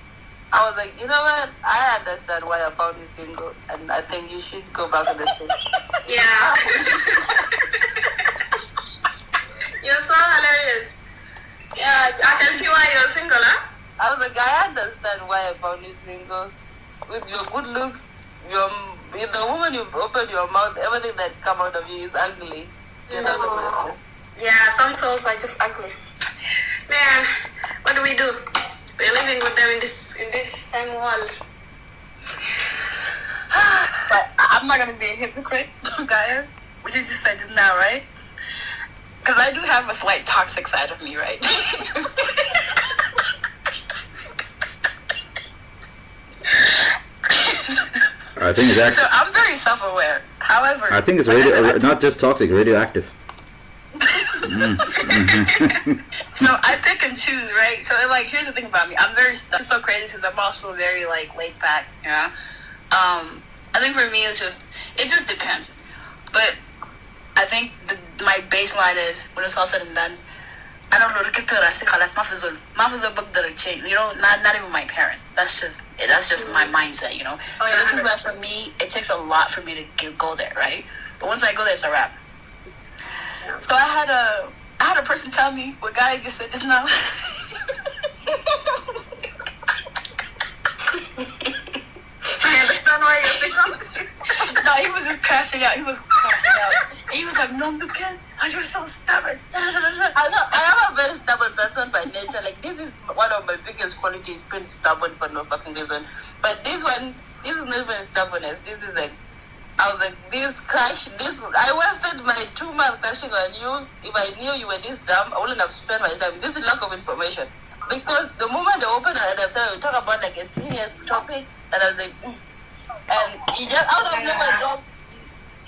I was like, you know what? I understand why I found you single, and I think you should go back to the States. Yeah. You're so hilarious. Yeah, I can see why you're single, huh? I was like, I understand why I found you single. With your good looks, the moment you open your mouth, everything that come out of you is ugly. Yeah, some souls are just ugly. Man, what do? We're living with them in this same world. But I'm not gonna be a hypocrite, Gaia. What you just said just now, right? Because I do have a slight toxic side of me, right? I think it's actually. So I'm very self-aware. However, I think it's not just toxic, radioactive. So I pick and choose, right? So like, here's the thing about me. I'm so crazy because I'm also very like laid back. I think for me it just depends. But I think my baseline is, when it's all said and done, I don't know the change. Not even my parents. That's just my mindset. So this is why for me it takes a lot for me to go there, right? But once I go there, it's a wrap. So I had a person tell me what Guy just said just now. I understand why you're No, he was just crashing out. And he was like, no, you can't. And you're so stubborn. I am a very stubborn person by nature. Like, this is one of my biggest qualities, being stubborn for no fucking reason. But this is not even stubbornness. This is like, I was like, I wasted my 2 months crashing on you. If I knew you were this dumb, I wouldn't have spent my time. This is lack of information. Because the moment they opened it, I said, we talk about like a serious topic, and I was like, and you just out of nowhere,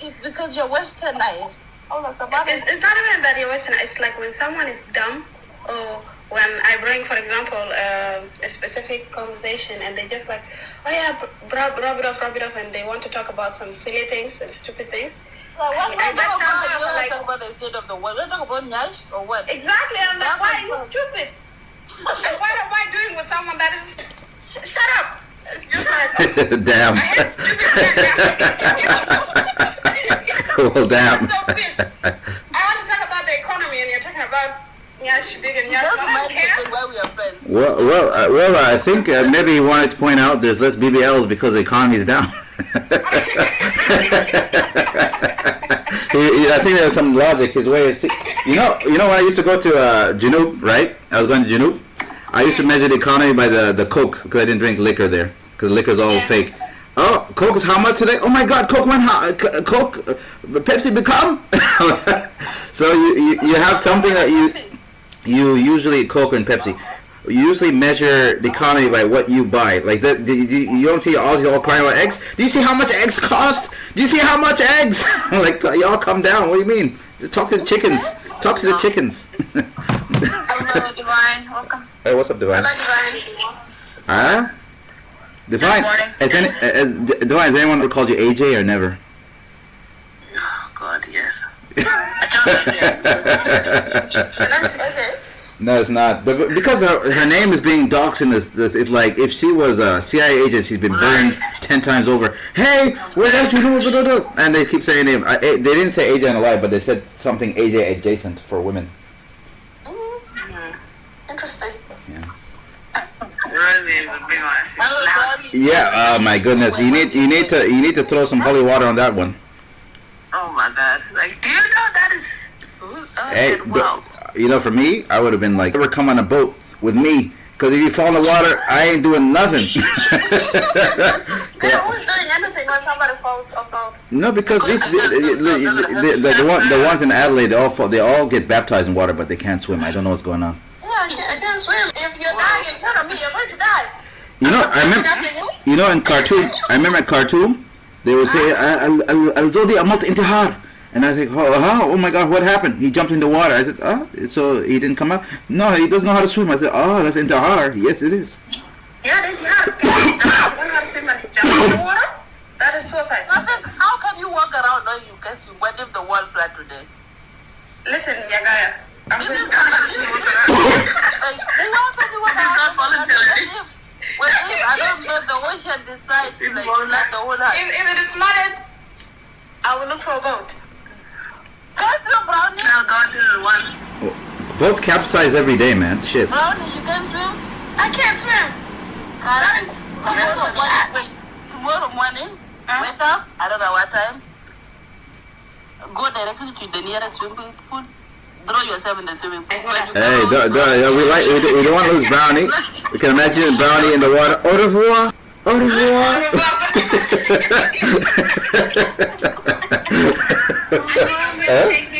it's because you're westernized. It's not even that you're Western. It's like when someone is dumb, or when I bring, for example, a specific conversation, and they just like, oh yeah, rub it off, and they want to talk about some silly things and stupid things. Like, I talk about the state of the world. We're talking about Nyash or what? Exactly. I'm like, why are you stupid? And what am I doing with someone that is? Shut up. It's just like, damn. I hate stupid men. Well, damn. I'm so pissed. I want to talk about the economy, and you're talking about Nyash big and Nyash. I don't care. Why we are friends. Well, I think maybe he wanted to point out there's less BBLs because the economy is down. I think there's some logic his way of you know when I used to go to Junub, right? I was going to Junub. I used to measure the economy by the Coke because I didn't drink liquor there because liquor is all fake. Oh, Coke is how much today? Oh my God, Coke went high. Coke, Pepsi become. So you have something that you usually Coke and Pepsi. You usually measure the economy by what you buy. Like that, you don't see all crying about eggs. Do you see how much eggs cost? Do you see how much eggs? Like y'all come down. What do you mean? Just talk to the chickens. Talk to the chickens. Hello, Divine. Welcome. Hey, what's up, Divine? Hello, Huh? Divine. Divine, has anyone ever called you AJ or never? Oh, God, yes. No, it's not. Because her name is being doxxed in this, it's like if she was a CIA agent, she's been burned 10 times over. Hey, where did you know? And they keep saying name. They didn't say AJ on a lie, but they said something AJ adjacent for women. Interesting. Yeah. Yeah, oh my goodness. You need to throw some holy water on that one. Oh my God! Like, do you know that is? Hey, wow. For me, I would have been like, ever come on a boat with me? Because if you fall in the water, I ain't doing nothing. Who's doing anything when somebody falls off the boat? No, because the ones in Adelaide, they all get baptized in water, but they can't swim. I don't know what's going on. Yeah, I can't swim. If you're dying in front of me, you're going to die. I remember in Khartoum, they would say, Al-Zodi Amalt Intihar. And I think, oh my God, what happened? He jumped in the water. I said, so he didn't come out? No, he doesn't know how to swim. I said, that's Intihar. Yes, it is. Yeah, Intihar. You don't know how to swim and he jumped in the water? That is suicide. How can you walk around knowing you can swim? What if the world flat today? Listen, Yagaya. I'm going to like, how can you walk around? What if, I don't know, the ocean decides to like flood the whole house? If it is flooded, I will look for a boat. Can't you, Brownie? I'll go to the ones. Boats capsize every day, man. Shit. Brownie, you can swim? I can't swim. That is tomorrow morning, wake up, I don't know what time, go directly to the nearest swimming pool, throw yourself in the swimming pool. Hey, we don't want to lose Brownie. We can imagine Brownie in the water. Au revoir. Au revoir. Take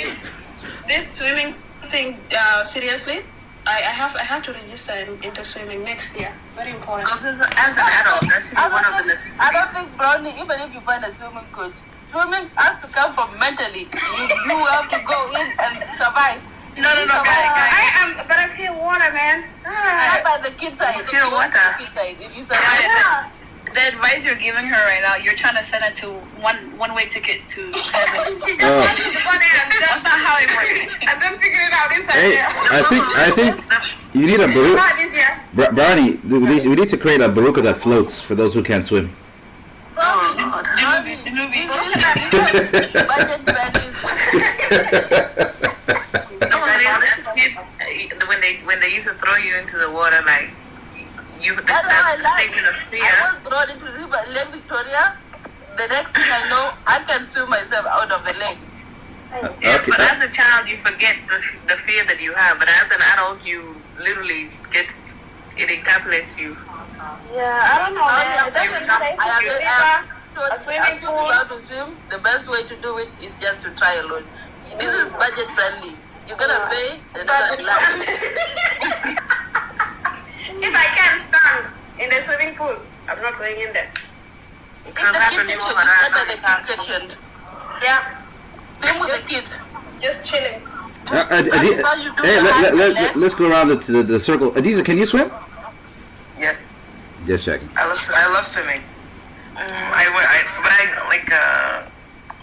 this swimming thing seriously. I have to register into swimming next year. Very important. Because as an adult, that should be one of the necessities. I don't think, Brownie, even if you find a swimming coach, swimming has to come from mentally. You have to go in and survive. No. But I feel water, man. Not by the kids side. You feel water. If you survive. The advice you're giving her right now, you're trying to send her to one-way ticket to heaven. She just wanted to go there. That's not how it works. And then figure it out inside Hey, there. I think you need a baruch. Brownie, we need to create a baruch that floats for those who can't swim. As kids, when they used to throw you into the water, like that statement of fear. I was thrown into Lake Victoria. the next thing I know, I can swim myself out of the lake. Yeah, Okay. but as a child, you forget the fear that you have. But as an adult, you literally it encapsulates you. Yeah, I don't know, man. It doesn't matter if I it's have a swimming taught pool. how to swim. The best way to do it is just to try alone. This is budget friendly. You're gonna pay, and But you're gonna if I can't stand in the swimming pool, I'm not going in there. Because the that's kids when you section want is to better than the kids section. Yeah, Same with the kids. just chilling. How you do Hey, the let's go around the circle. Adiza, can you swim? Yes, Just checking. I love swimming. But I like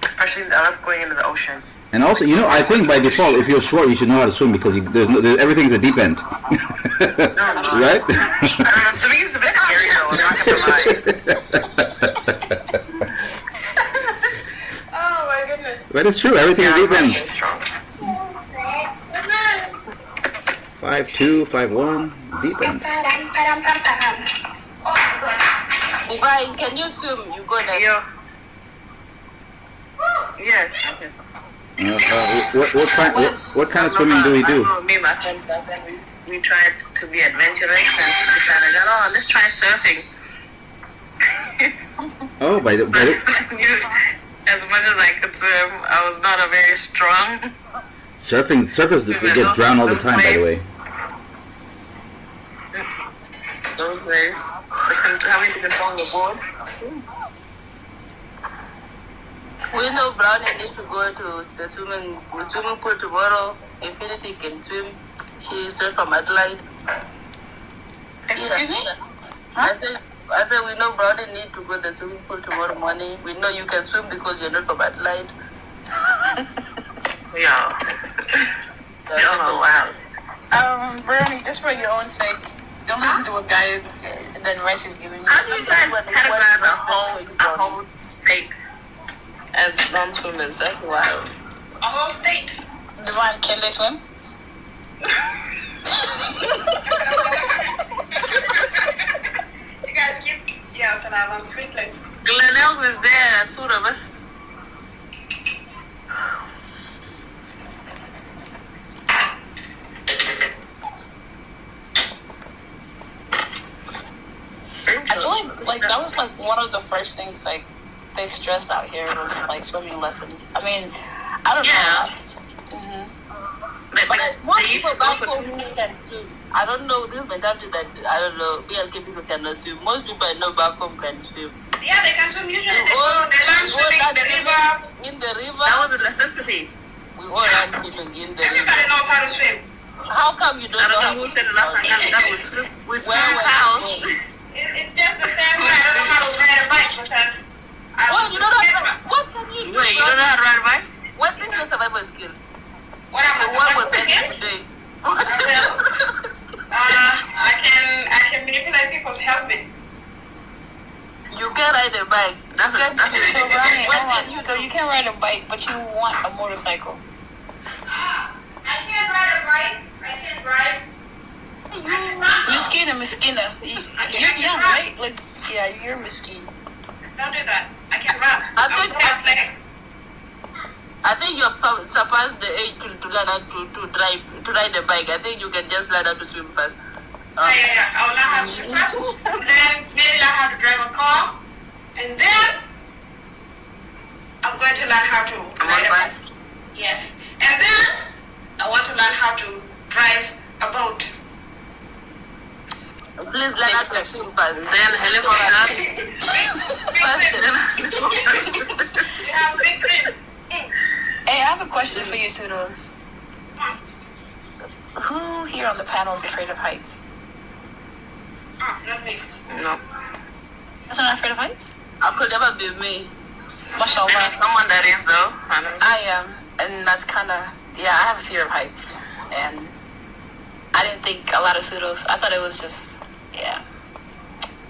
especially I love going into the ocean. And also, I think by default, if you're short, you should know how to swim because everything's a deep end, right? Swimming is a bit scary though. I'm not gonna lie. Oh my goodness. But it's true, everything's Yeah, deep I'm end. really strong. 5'2", 5'1", deep end. Divine, can you swim? You go there. Yeah. What kind of swimming do we do? Me and my friends back then, we tried to be adventurous and decided, oh, let's try surfing. Oh, As much as I could swim, I was not a very strong. surfers get drowned all the time, by the way. Those waves. Having to control the board. We know Brownie need to go to the swimming pool tomorrow. Infinity can swim. She is straight from Adelaide. Excuse me? I said we know Brownie need to go to the swimming pool tomorrow morning. We know you can swim because you're not from Adelaide. Yeah. Oh, wow. Bernie, just for your own sake, don't listen to what guy the advice is giving you. How do you guys categorize a whole state as non-swimmers? That's wild. A whole state. Divine, can they swim? You guys keep and I'm speechless. Glenelg was there, sort of us. I feel like that was like one of the first things like they stressed out here was like swimming lessons. I mean, I don't know. Mm-hmm. But more people back home who can swim. I don't know this mentality that BLK people cannot swim. Most people I know back home can swim. Yeah, they can swim. Usually they learn swimming in the river. In the river. That was a necessity. We all learn swimming in the river. Everybody knows how to swim. How come you don't I know don't how know who to said swim? it last time. That we swim Where cows. It's just the same way. I don't know how to ride a bike because What you don't know how to, what can you do? Wait, you don't know how to ride a bike? What is your survival skill? What am I What was supposed to that do? today? I can manipulate people to help me. You can ride a bike. That's So Brownie, What hold can on. you So you can ride a bike, but you want a motorcycle. I can't ride a bike. I can't drive. Miskina. You're young, right? Like, yeah, you're miskin. Don't do that. I can't run. I think you have surpassed the age to learn how to ride a bike. I think you can just learn how to swim first. Yeah. I will learn how to swim first. Then maybe learn how to drive a car. And then I'm going to learn how to ride a bike. Yes. And then I want to learn how to drive a boat. Please learn how to swim first. Then helicopter. You have big dreams. Hey, I have a question for you, Pseudos. Who here on the panel is afraid of heights? Not me. No. Is not afraid of heights? I could never be me. Mashallah. Someone that is though. I am, and that's kind of, I have a fear of heights, and I didn't think a lot of pseudos. I thought it was just, Yeah,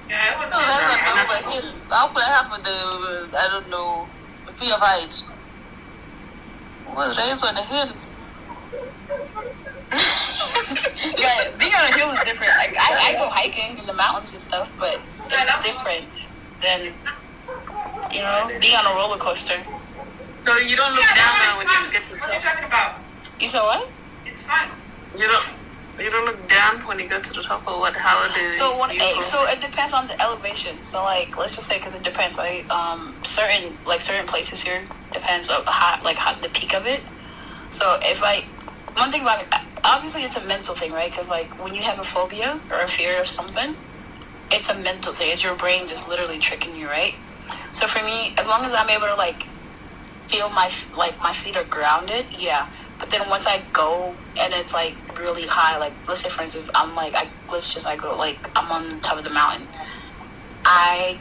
it was. So that's a hill. How could I have the fear of height? I was raised on a hill. being on a hill is different. Like I go hiking in the mountains and stuff, but it's different than, You know, being on a roller coaster. So you don't look down now when you get to the What are you top. talking about? You saw what? It's fun. You don't look down when you go to the top, or what? How do So you go? so it depends on the elevation. So like, let's just say, because it depends, right? Certain places here depends on how the peak of it. So one thing about it, obviously it's a mental thing, right? Because like when you have a phobia or a fear of something, it's a mental thing. It's your brain just literally tricking you, right? So for me, as long as I'm able to like feel my feet are grounded, yeah. But then once I go and it's like really high, like let's say for instance, I'm on top of the mountain. I'll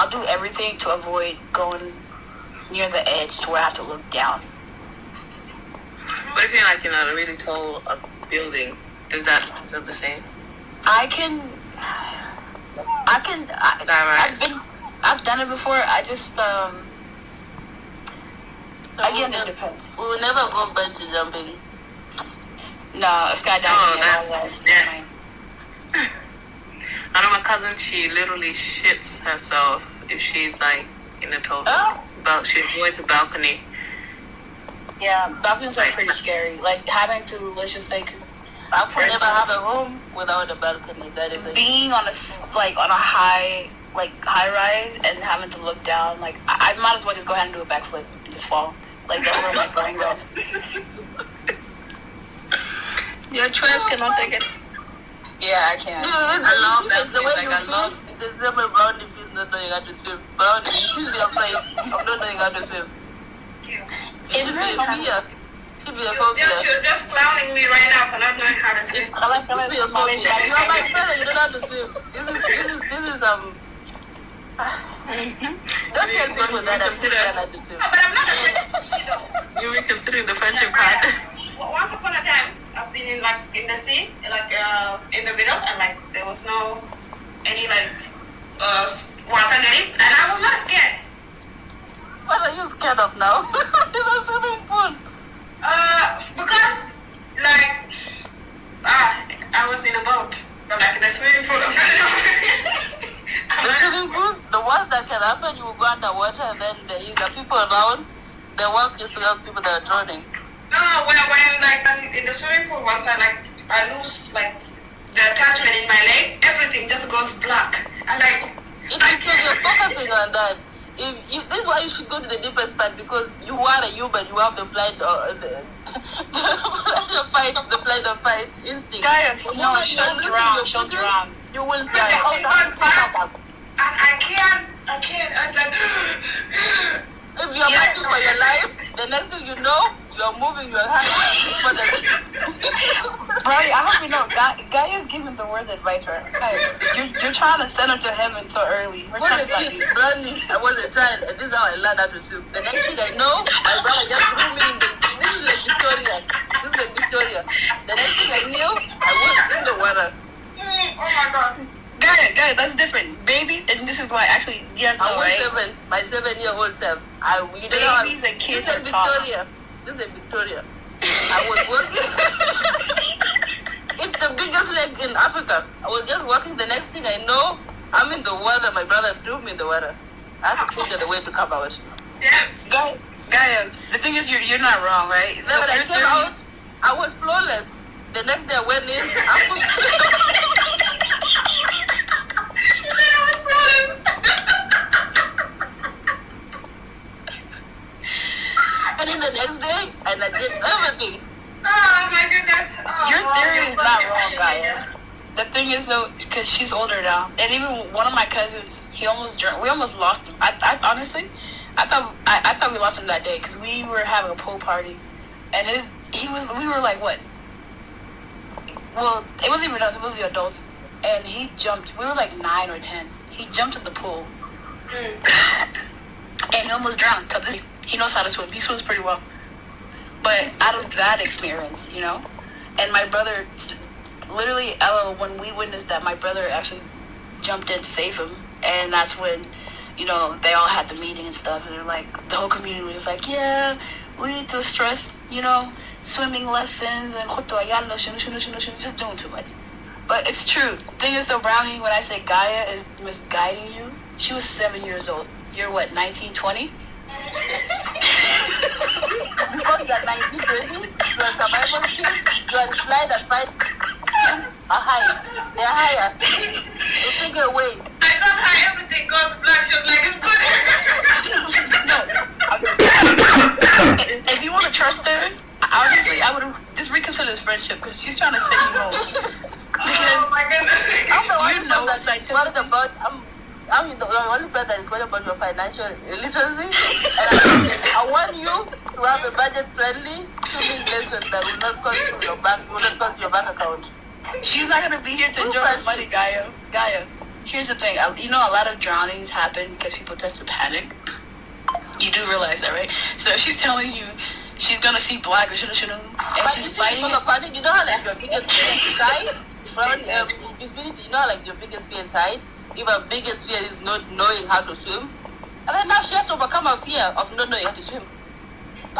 do everything to avoid going near the edge to where I have to look down. What if you're like in a really tall building? Is that the same? I've done it before. I just again, it depends. We will never go bungee jumping. No, skydiving. Yeah. I know my cousin. She literally shits herself if she's like in a tall. She avoids a balcony. Yeah, balconies are pretty scary. Like having to, let's just say, cause I could never have a room without a balcony. That is being on a high rise and having to look down. Like I might as well just go ahead and do a backflip and just fall. Like that's where my brain goes. Your choice cannot take it. Yeah, I can. I love that. The way you feel is the same way Brownie feels not knowing how to swim. Brownie, you feel your place of not knowing how to swim. It's a phobia. You're just clowning me right now for not knowing how to swim. You're my friend, you don't know how to swim. This is don't tell people that I'm not how to swim. No, but I'm not a friend though. You reconsidering the friendship part? Once upon a time, I've been in the sea, in the middle, and like there was no any water in it, and I was not scared. What are you scared of now? It's a swimming pool. Because I was in a boat, but like the swimming pool. The swimming pool, the worst that can happen, you will go underwater and then there is people around. They work just to help people that are drowning. No, when I'm in the swimming pool, once I lose the attachment in my leg, everything just goes black. It's because you're focusing on that. This is why you should go to the deepest part, because you are a human. You have the flight or the flight of fight instinct. Gaia, no, she'll drown. You will and I can't. I was like, if you're fighting for your life, the next thing you know, you're moving your hand for the Right, I hope you know, Gaia's giving the worst advice, right? You're trying to send her to heaven so early. I was a child, and this is how I learned how to swim. The next thing I know, my brother just threw me in this is like Victoria. The next thing I knew, I was in the water. oh my God. Gaia, that's different. Babies, and this is why actually, yes, no, right? My 7-year-old self. Babies and kids are Victoria. This is Victoria. I was working. It's the biggest lake in Africa. I was just walking. The next thing I know, I'm in the water. My brother threw me in the water. I have to figure the way to come out. Yeah. Gaia, the thing is, you're not wrong, right? So when I came out, I was flawless. The next day I went in. And then the next day, I did everything. Oh my goodness. Oh, Your theory is not wrong, Gaia. The thing is though, because she's older now, and even one of my cousins, we almost lost him. I honestly, I thought we lost him that day because we were having a pool party, and we were like what? Well, it wasn't even us; it was the adults, and he jumped. We were like 9 or 10. He jumped in the pool, and he almost drowned. So he knows how to swim. He swims pretty well. But out of that experience, and my brother, literally, when we witnessed that, my brother actually jumped in to save him, and that's when, they all had the meeting and stuff, and they're like, the whole community was just like, yeah, we need to stress, swimming lessons and just doing too much. But it's true. The thing is, though, Brownie, when I say Gaia is misguiding you, she was 7 years old. you're what, 1920? Before you are 1920, you are survival skills, you are flight and fight are high. They are higher. You figure away. I told her everything goes black. She was like, it's good. If you want to trust her, honestly, I would just reconsider this friendship because she's trying to set you home. Oh my goodness. I'm the only You know person that is scientific- worried about. I'm the only person that is worried about your financial literacy. And I want you to have a budget-friendly swimming lesson that will not cost you your bank, will not cost your bank account. She's not gonna be here to enjoy her money, Gaia. Gaia, here's the thing. You know, a lot of drownings happen because people tend to panic. You do realize that, right? So if she's telling you she's gonna see black or should've, and But she's fighting because of panic, you know how like your biggest fear is height? You know how like your biggest fear is height? If her biggest fear is not knowing how to swim, and then now she has to overcome her fear of not knowing how to swim.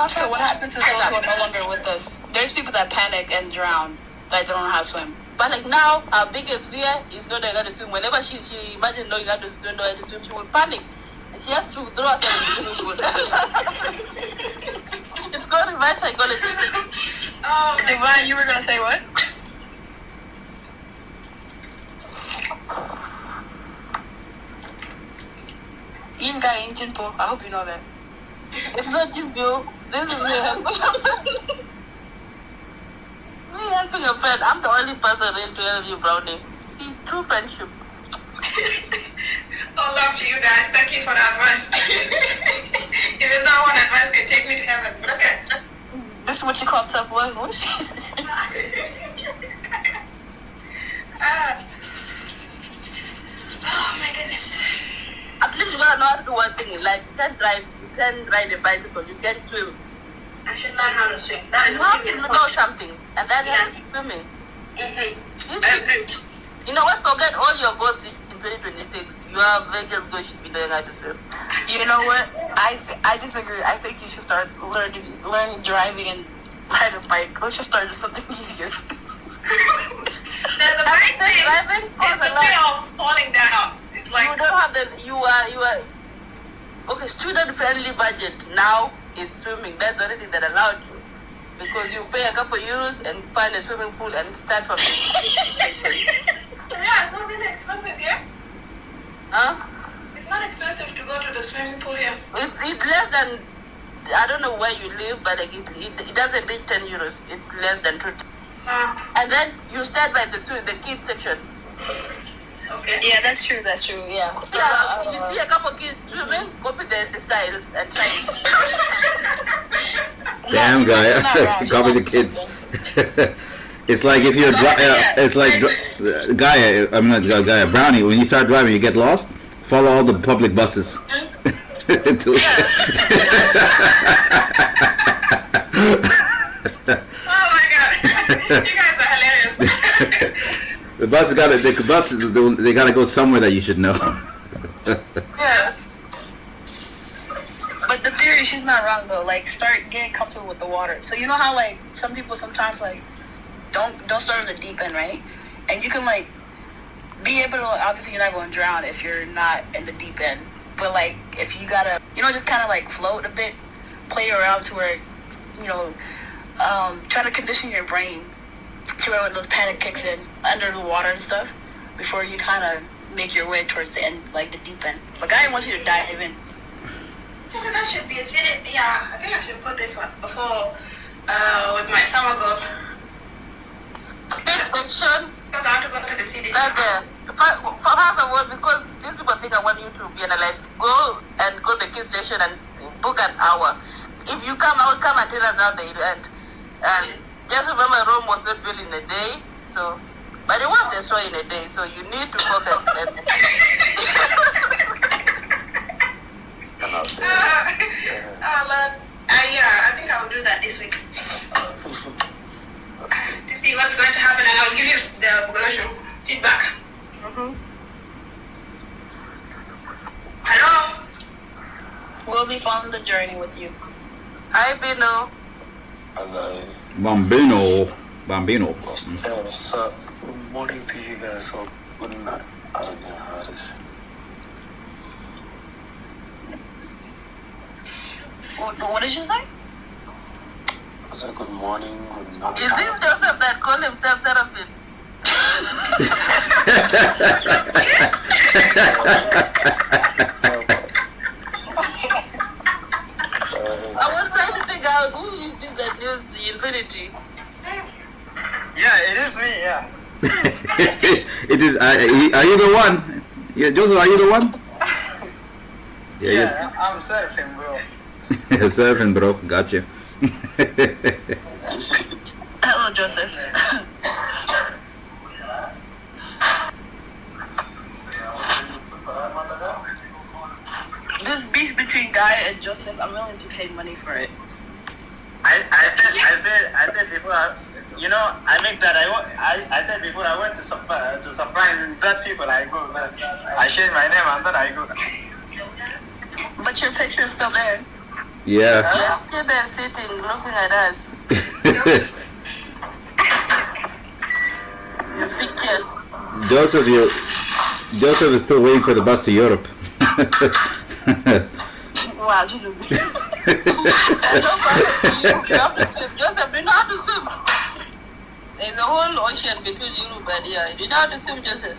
So what happens to those who are no longer with us? There's people that panic and drown that don't know how to swim. But like now, her biggest fear is not knowing how to swim. Whenever she imagines knowing how to swim, she will panic. And she has to throw herself in the swimming pool. It's called reverse psychology. Oh, Divine, you were gonna say what? You got ancient po. I hope you know that. It's not just you. This is me helping. Me helping a friend. I'm the only person in to help you, Brownie. See, true friendship. oh, love to you guys. Thank you for the advice. Even though one advice can take me to heaven. But okay. This is what you call tough love. What? Oh my goodness. At least you gotta know how to do one thing in life. You can't drive, you can't ride a bicycle, you can't swim. I should learn how to swim. That is You a have to serious know something. And then Yeah. swimming. Mm-hmm. I agree. You know what? Forget all your goals in 2026. Your Vegas goal should be knowing how to swim. You know what? I disagree. I think you should start learning driving and ride a bike. Let's just start with something easier. There's a bike thing. Driving It's costs the a lot. fear of falling down. It's like, You don't have the you are okay, student friendly budget now is swimming. That's the only thing that allowed you. Because you pay a couple euros and find a swimming pool and start from the yeah, it's not really expensive here. huh? It's not expensive to go to the swimming pool here. It's less than I don't know where you live, but like it doesn't reach 10 euros. It's less than 20. And then you start by the kids section. Okay. Yeah, that's true. That's true. Yeah. So, Yeah, you see a couple kids swimming, copy the styles and try it. Damn, guy. Copy the kids. It's like if you're it's like Gaia. I'm not Gaia. Brownie. When you start driving, you get lost. Follow all the public buses. Oh my god. You guys are hilarious. The buses they gotta go somewhere that you should know. yeah. But the theory, she's not wrong though. Like, start getting comfortable with the water. So you know how like some people sometimes like don't start at the deep end, right? And you can like be able to. Obviously, you're not going to drown if you're not in the deep end. But like, if you gotta, just kind of like float a bit, play around to where, try to condition your brain to where when those panic kicks in under the water and stuff, before you kind of make your way towards the end, like the deep end. But I want you to dive in. I think that should be a serious. Yeah, I think I should put this one before with my summer goal. Kids section. Because I want to go to the city. First of all, because these people think I want you to be analyzed, go to the kids station and book an hour. If you come, I will come and tell us how the event. And just remember, Rome was not built in a day, so but it was destroyed in a day, so you need to focus. Lord. Yeah, I think I will do that this week. To see what's going to happen, and I will give you the Bogolosho feedback. Hello? We'll be following the journey with you. Hi, Bino. Hello. Bambino. What's up? Good morning to you guys, or good night. I don't know how this. What did you say? I said good morning, good night. Is it Joseph that called himself Seraphim? I was trying to figure out who is this that knows the infinity. Yeah, it is me, yeah. It is. Are you the one? Yeah, Joseph, are you the one? Yeah, I'm surfing, bro. Yeah, surfing, bro. Gotcha. Hello, Joseph. This beef between Guy and Joseph, I'm willing to pay money for it. I said before, you know, I make that. I said before I went to supply that people. I go, I change my name and then I go. But your picture's still there. Yeah. You're still there sitting, looking at us. Your picture. Joseph is still waiting for the bus to Europe. Wow, you do. Joseph, do you know how to swim? There's a whole ocean between Europe and here. Do you know how to swim, Joseph?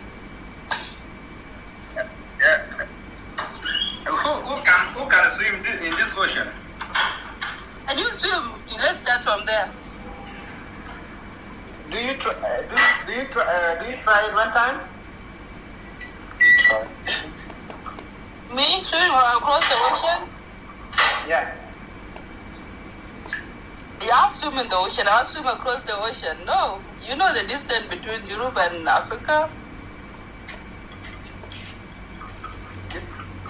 Yeah. Who can swim in this ocean? And you swim. Let's start from there. Do you try it one time? Try. Me swim across the ocean? Yeah. Yeah, I'll swim in the ocean. I'll swim across the ocean. No. You know the distance between Europe and Africa?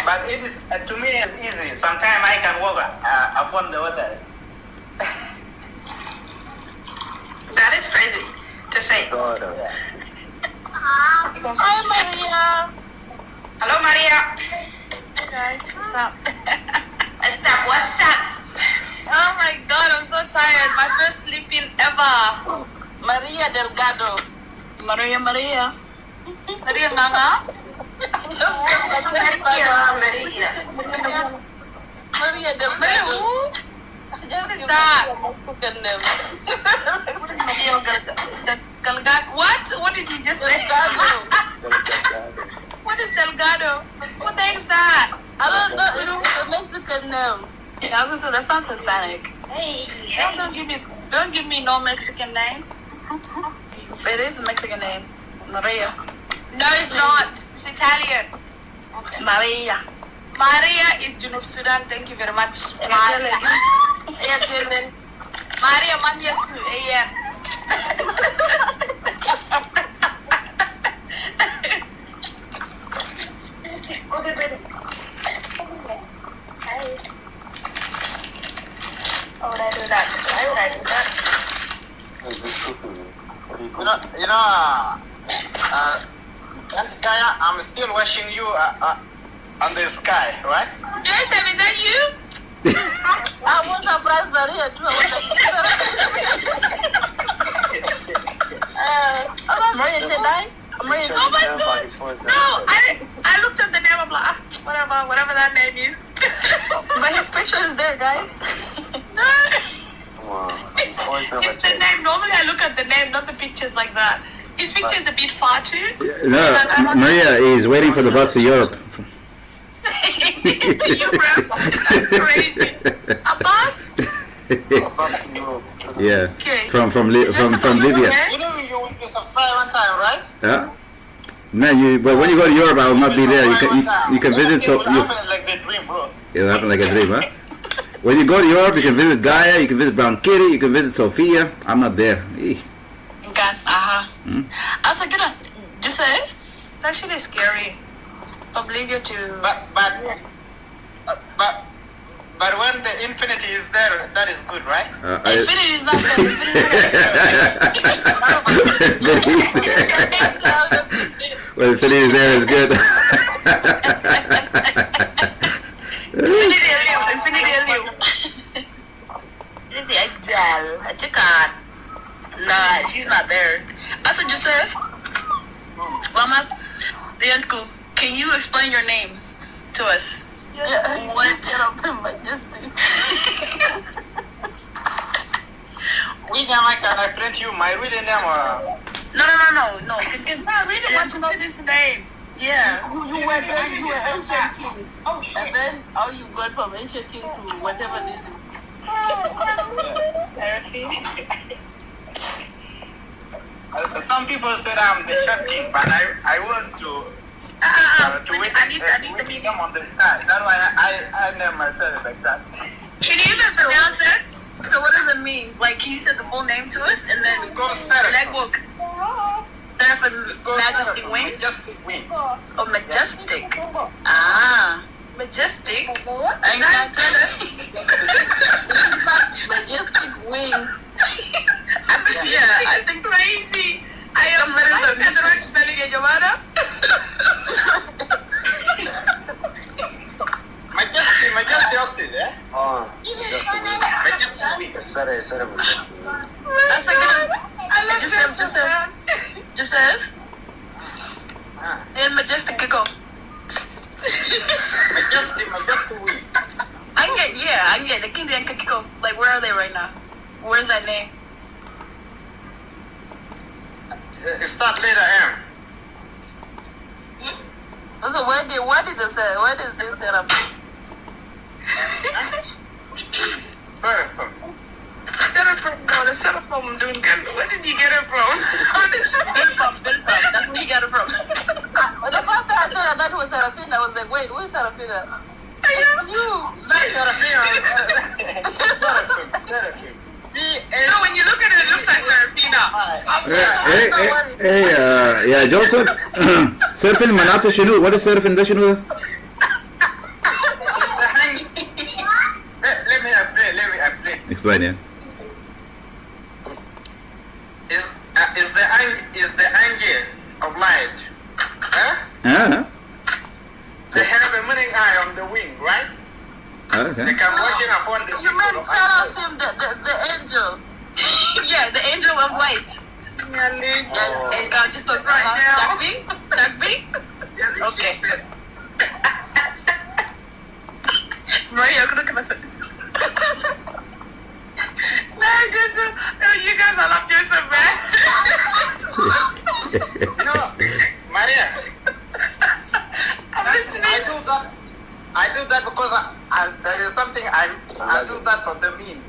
But it is to me it's easy. Sometimes I can walk upon the water. That is crazy to say. Hi, Maria. Hello, Maria. Hey guys, what's up? What's up? What's up? Oh my god, I'm so tired. My first sleeping ever. Maria Delgado. Maria. Maria Mama. Maria. Maria Delgado. What is that? What? What did you just say? Delgado. What is Delgado? What the heck is that? I don't know. It's a Mexican name. Yeah, I was gonna say that sounds Hispanic. Hey, don't give me no Mexican name. It is a Mexican name. Maria. No, it's not. It's Italian. Maria. Maria is Junub Sudan. Thank you very much. Maria. Maria Mania to How would I do that? Why would I do that? You know, Auntie Kaya, I'm still watching you on the sky, right? Joseph, is that you? I was surprised Maria too. I was like, Maria Chennai? Maria Oh my God. No, I looked at the name. I'm like, whatever that name is. But his picture is there, guys. No. Wow. It's always been It's the name. Normally I look at the name, not the pictures like that. His picture is a bit far too. No, Maria is waiting for the bus to Europe. Europe. That's crazy. A bus? Yeah, Okay. from Libya. You know you went to supply one time, right? Yeah. No, but when you go to Europe, I will not be there. You can visit. So It will happen like the dream, bro. it'll happen like a dream, huh? When you go to Europe, you can visit Gaia, you can visit Brown Kitty, you can visit Sophia. I'm not there. Eeh. Okay, I was like, good. Joseph? It's actually scary. From Libya to. But when the infinity is there, that is good, right? Infinity is not there. Well, infinity is there is good. Nah, she's not there. I said, Joseph, Mama, the uncle, can you explain your name to us? What? Majestic. We can I print you my real name. No. I really want to know this name. Yeah. You were ancient king. Oh shit. And then how you got from ancient king to whatever this is. Seraphine. Some people said I'm the short king, but I want to wait. I need to be them on the sky. That's why I name myself like that. Can you even pronounce it? So what does it mean? Like, can you say the full name to us and then It's called Seraphim. leg book? Seraphim It's called Majesty Seraphim, Wings? Majestic wings. Oh, majestic. Ah. Majestic. I got that. Majestic wings. Yeah, I think Crazy. I am Some letters are the right spelling in Giovanna. Majestic oxide, eh? Oh, Majestic wings. Sarah, Majestic. that's like I love Joseph. And majestic giggle. Majestic wings. I can get the king and Kiko. Like, where are they right now? Where's that name? It start letter M. So where is this Seraphim? Seraphim. The Seraphim doing good. Where did you get it from? Bill from. That's where he got it from. The first time I saw that was Seraphim, I was like, wait, who is Seraphim? It's you. It's not Seraphim. Seraphim. No, when you look at it looks like Serafina. يا جوزيف سيرف المناطق شنو؟ what is سيرف ده شنو ده؟ Let me explain. Explain, yeah. Is the angel of light. Huh? Uh-huh. They have a winning eye on the wing, right? Okay. They can watch it upon the You meant Seraphim, the angel. Yeah, the angel of light. And God just look right now. Takbi? Okay. Maria, look at myself. No, Joseph. No, you guys are not Joseph, man. No, Maria. I'm listening. I do that because there is something I do that for the mean.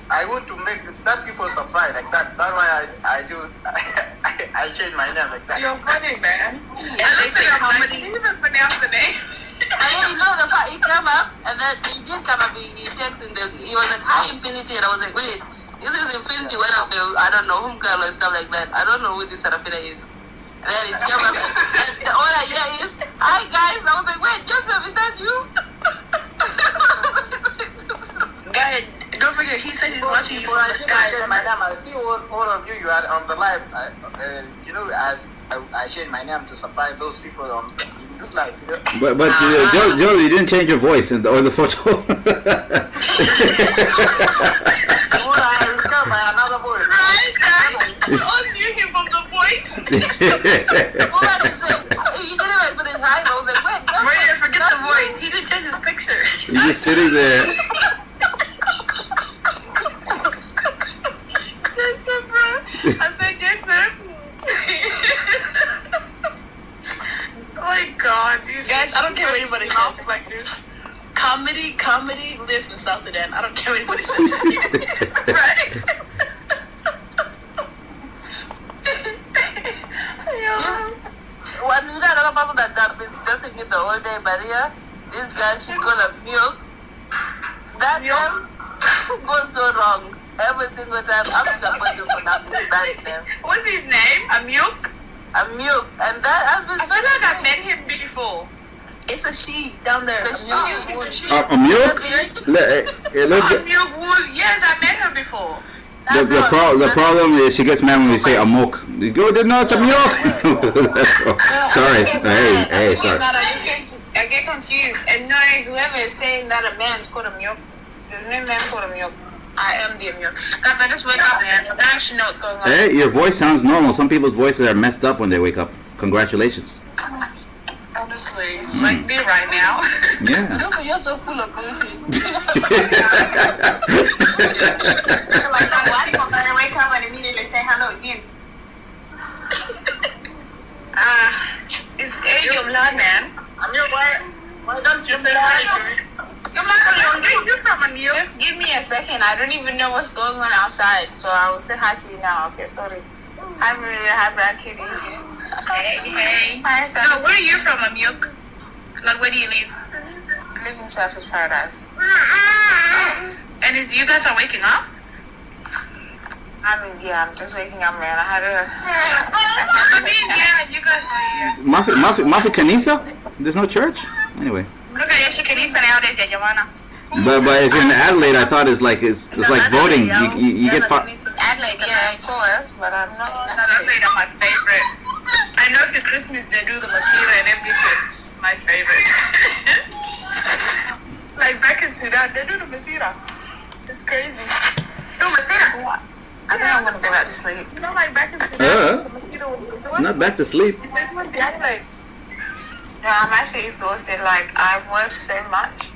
I want to make that people surprised like that. That's why I do. I change my name like that. You're funny, man. Yeah, they say comedy. You even pronounce the name. And then you know the fact he came up and then he didn't come up, he checked he was like high infinity and I was like, wait, this is infinity one of the I don't know whom girl or stuff like that. I don't know who this Serafina is. And then he came up and all I hear is, hi guys. I was like, wait, Joseph, is that you? Guy, don't forget, he said he's watching you from the sky. I see all of you are on the live. As I changed my name to surprise those people on this live. But Joe, you didn't change your voice or the photo. I will come by another voice. Right, guys. All knew him from the voice. Woman is like, he didn't even put his eyes. I was like, wait, Maria, forget the voice. He didn't change his picture. You're just sitting there. Joseph, bro. I said, Joseph. Oh my God, Jesus. Guys, I don't care what anybody says. Like this. Comedy lives in South Sudan. I don't care what anybody says. Right? When you know another person that been stressing me the whole day, Maria, this girl, she called her milk. That name goes so wrong. Every single time, I'm disappointed for that name. What's his name? Amilk? Amilk. And that has been I feel like I've met him before. It's a she down there. The she. A milk? Let's get, Amilk Wool. Yes, I met her before. the problem is she gets mad when we say amok. You go, no, it's a milk. Sorry. Hey, sorry. I get confused. And no, whoever is saying that a man's called a milk, there's no man called a milk. I am the milk. Guys, I just wake up, man. I actually know what's going on. Hey, your voice sounds normal. Some people's voices are messed up when they wake up. Congratulations. I honestly, like me right now. Yeah. No, but you're so full of bullshit. Like my wife, I wake up and immediately say hello again. It's age of love, man. Amir, why don't you say hi? You're from a New York. Just give me a second. I don't even know what's going on outside, so I will say hi to you now. Okay, sorry. Hi, Maria. Hi, Brad Kitty. Hey. Hi, son. No, where are you from, Amir? Like, where do you live? I live in Surface Paradise. And is you guys are waking up? I'm just waking up, man. I had a. Yeah, you guys are here. Mafi Kanisa? There's no church? Anyway. Look at your Canisa nowadays, Yamana. But if you're in Adelaide, I thought it's like voting. You get Adelaide, yeah, of course, but I'm not. Adelaide are my favorite. I know for Christmas they do the masira and everything. It's my favorite. Like back in Sudan, they do the masira. It's crazy. Do masira? I think I'm gonna go back to sleep. You know, like back in Sudan, the masira. not back to sleep. They do it the Adelaide. No, I'm actually exhausted. Like, I've worked so much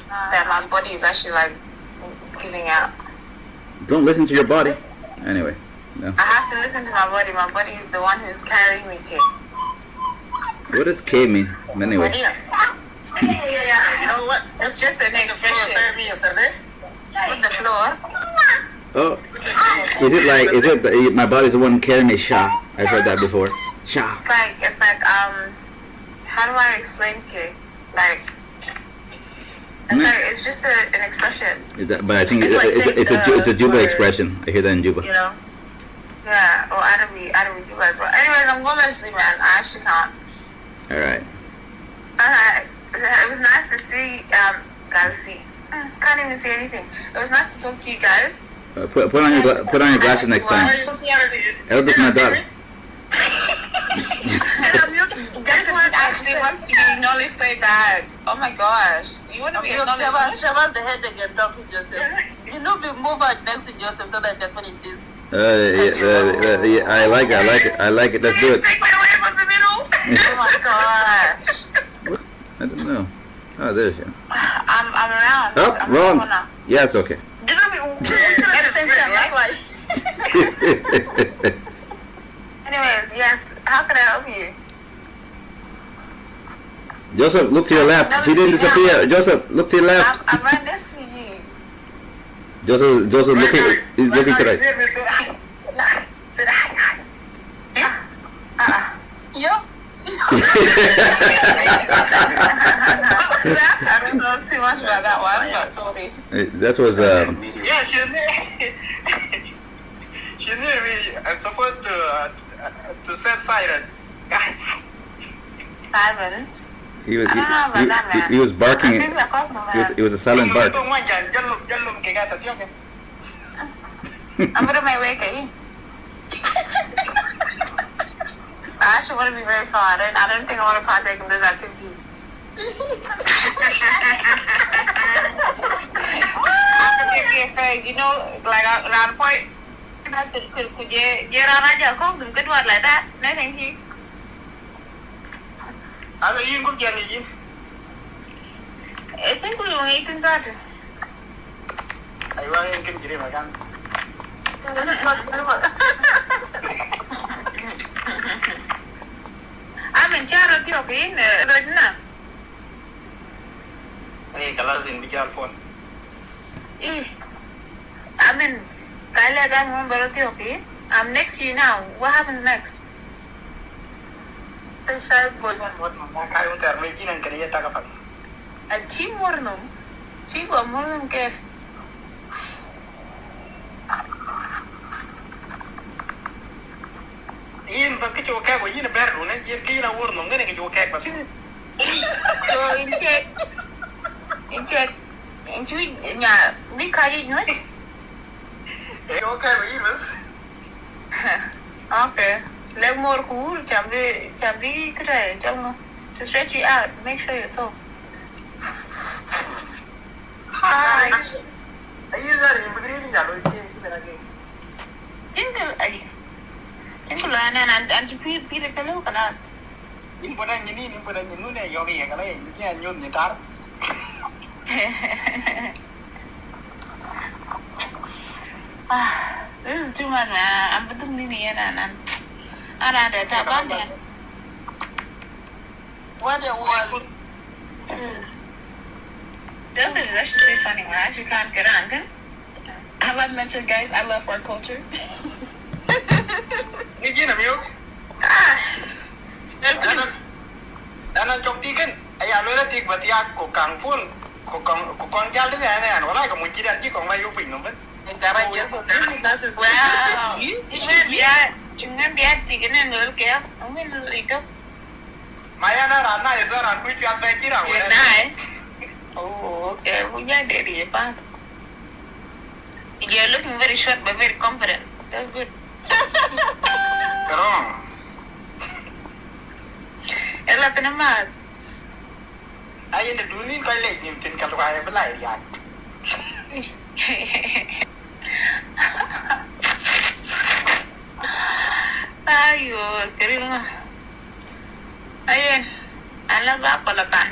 that my body is actually like giving out. Don't listen to your body. Anyway. No. I have to listen to my body. My body is the one who's carrying me, kid. What does K mean? Anyway. You know what? It's just an expression. With the floor. Oh, is it my body's the one carrying a Shah? I've heard that before. Shah. It's like how do I explain K? Like, it's just an expression. But I think it's a Juba expression. I hear that in Juba. You know? Yeah, or Arabic Juba as well. Anyways, I'm going to sleep, man. I actually can't. Alright. Alright. It was nice to see, can't even see anything. It was nice to talk to you guys. Put on your glasses next time. Elvis, my daughter. This one actually wants to be acknowledged so bad. Oh my gosh. You want to be acknowledged? Sever the headache and talk to Joseph. You know, we move out next to Joseph so that I can finish this. Yeah, I like it. Let's do it. Take me away from the middle. Oh my gosh. I don't know. Oh, there's you. I'm around. Oh, I'm wrong. around. Yeah, it's okay. At the same time, that's why. Anyways, yes. How can I help you? Joseph, look to your left. She didn't disappear. Joseph, look to your left. I'm right next to you. Joseph he's looking to right. Yup. I don't know too much about that one, but sorry. That was Yeah, she knew me. I'm supposed to set silent. Silence. he was I don't know about that, man. he was barking. I think we're talking about It was a silent bark. I'm gonna my way, okay? I actually want to be very fun. I don't think I want to partake in those activities. You know, like around point. Could you run aja kong đừng kết hoạt like that. No, thank you. Asa yin cũng chèn gì? Chắc cũng dùng ý tin ra rồi. Ai qua yin kinh chỉ mà căn. Mình cha rồi thì okay rồi nè. Hey, kalau zin bicara phone. Amin. Kaya lang mo baloti okay? I'm next to you now. What happens next? Kaya unter may jinan kaniya tagapan. Chi mornum. Chi ko mornum kef. Yin fa kicho ka go yin berdu ne yin kina wurnum ngene kicho ka ba. So in check. In chui nhà biết khai gì nữa? Okay, go yin bas. Okay. Leg more cool. Chambi kray chong to stretch you out. Make sure you're tall. Hi. Ayi zari mbigri ni jalo yin kina ke. Jingle ay. Jingle ana and to be the talo kalas. Important ini yogi ya kalau ini nyun nyetar. This is too much, man. I'm betul ni ya, nan. Ada tapan ya. What they want? Joseph is actually so funny. I actually can't get on. Have I mentioned, guys, I love our culture? Ni je nak miuk. Dalam cok tikan, ayah lu dah tik bertiak kokang pun, kokang jalan ni kan, walai kamu cidan je kong layu pin nombor. Negara je, das ist Wow. Jangan dia tiga ni nol kaya. Mungkin nol itu. Maya na rana ya sar, aku itu apa kira? Nice. Oh, okay. Punya dari apa? You're looking very short but very confident. That's good. Wrong. Ella tenamat. Ayah ni dunia kau lek nyimpen kalau ayah belai dia. Ayo, kering. Ayun. Alam ba ako lakan?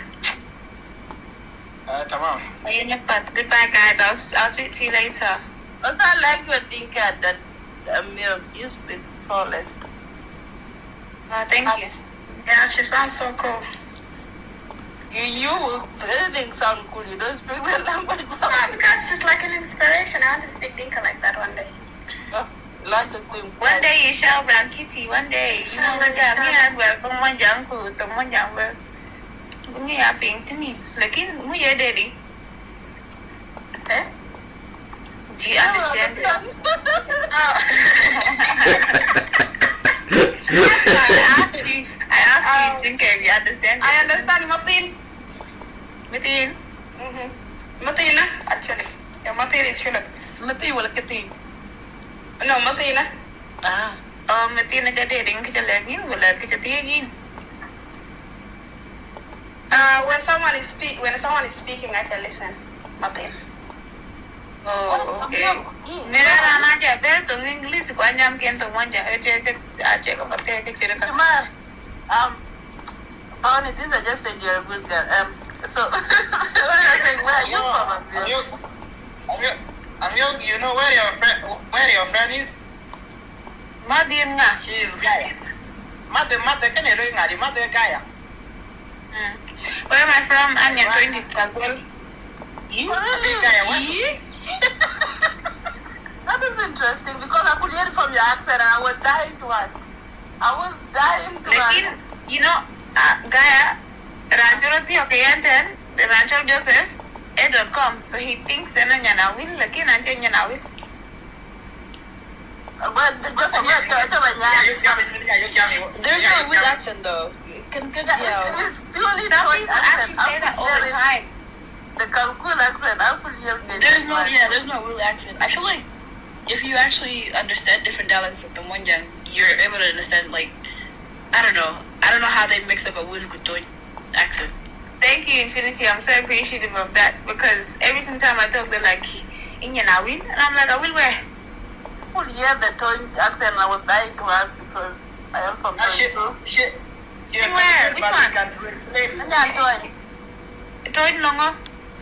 Tamam. Ayun na pat. Goodbye, guys. I'll speak to you later. Also, I like your thinker that you speak flawless. Thank you. Yeah, she sounds so cool. You everything sound cool. You don't speak the language. Yeah, because she's like an inspiration. I want to speak Dinka like that one day. Lots of things. One day you shall brown kitty. One day. You know what I'm here. Welcome one young food. The one young well. Bunyi apa yang tu ni? Lakin mu ya dari. Eh? Do you understand? Oh. I asked you, think if you understand. I understand Matin. Matin. Matin, actually. Yeah, Matin is Philip. Matin wala katin. No, Matin. Oh, Matin na jadi ring kita lagi, wala kita tiagin. When someone is speaking, I can listen. Matin. Oh, okay. Mera rana aja, ber tu English ko anyam kian tu manja. Aje ko pati ke cerita. Cuma, Bonnie, this I just said you're a good girl. So when I say where are you from? Amyok, you know where your friend is? Madin nga. She is Gaia. Mother kan elo ngari mother Gaia. Where am I from? Anya 20s Kagwal. You really? That is interesting because I could hear it from your accent and I was dying to ask. Lakin, you know, Gaia, Rancho Tio Kayantan, the Rancho Joseph, .com. So he thinks that Nyanawil, Lakin Ancha Nyanawil. But just there's no with accent though. It's purely Some people accent. actually say that all the time. The Kalkul accent, I could hear it. There's no real accent. I feel like if you actually understand different dialects of the Munjang, you're able to understand, like, I don't know how they mix up a Wulgutoy accent. Thank you, Infinity. I'm so appreciative of that because every single time I talk, they're like, Inyanawin, and I'm like, I will wear. I could hear the Toy accent. I was dying to ask because I am from Shit. Where? Which one? Toy Longo?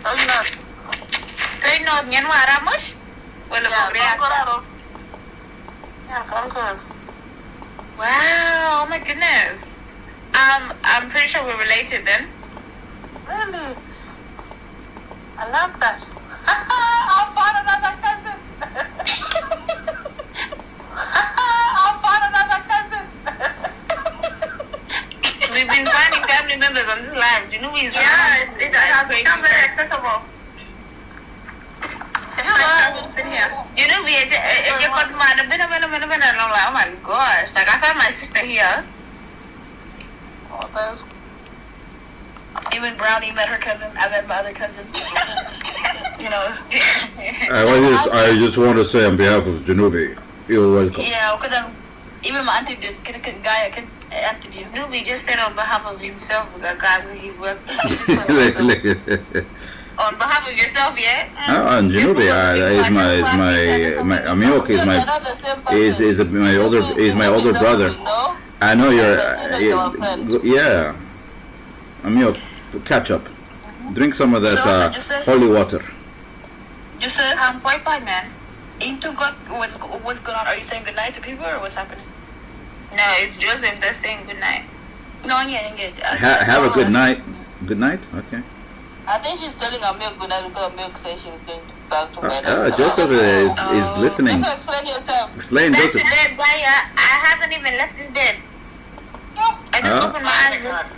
Toy no Nyanwa Ramos? Well, wow, oh my goodness. I'm pretty sure we're related then. Really? I love that. I'm part of another cousin. We've been finding family members on this live. Do you know he's It has become very accessible. You know, oh my gosh. Like, I found my sister here. Oh, that's Even Brownie met her cousin. I met my other cousin. You know. I just want to say on behalf of Janubi, you're welcome. Yeah, even my auntie did. Guy, auntie did. Janubi just said on behalf of himself, the guy who he's working. On behalf of yourself, yeah. And Janubi is my older brother. I know you're. He's our friend. Yeah. Amigo, catch up. Drink some of that holy water. Joseph, boy, man. Into God, what's going on? Are you saying goodnight to people or what's happening? No, it's Joseph that's saying good night. No, yeah. Have a good night. Good night? Okay. I think she's telling Amir good night because Amir said she was going back to bed. Joseph is listening. Just explain yourself. Explain, Back Joseph. to bed, Baya. I haven't even left this bed. I just opened my eyes.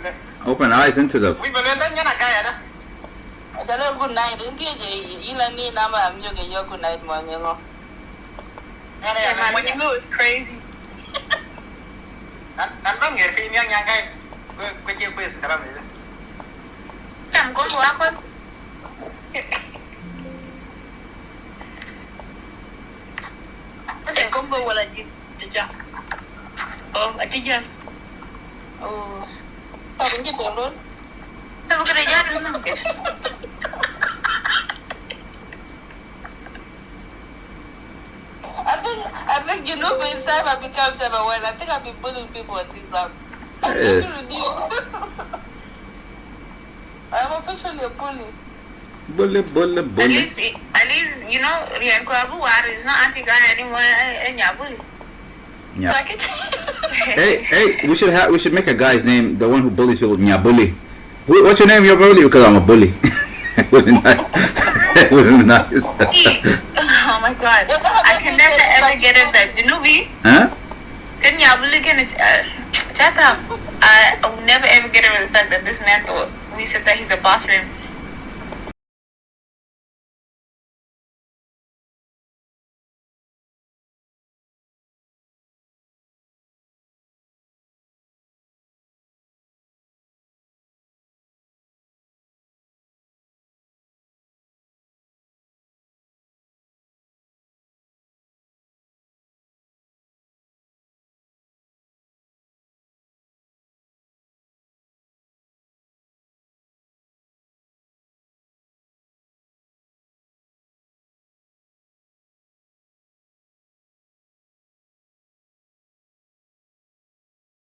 Open eyes into the. Good night. Good night, man. Yeah, man, when you go, it's crazy. I'm going to work. Kasi combo wala jija. Oh, atija. Oh. Sabi kita Ron. Sabi ko na dyan. I think you know, by the time I become self-aware, I think I've been bullying people on this app. I'm Yes. going to reduce. I'm officially a bully. Bully. At least, you know, Rianko Abu is not anti-guy anymore. And Yabuli. Yeah. Like it? Hey, we should make a guy's name, the one who bullies people, Nyabuli. What's your name, Nyabuli? Because I'm a bully. Wouldn't nice. Oh my god. I can never ever get it that Janubi. Huh? Can Yabuli can check up? I will never ever get over the fact that this man thought we said that he's a boss for him.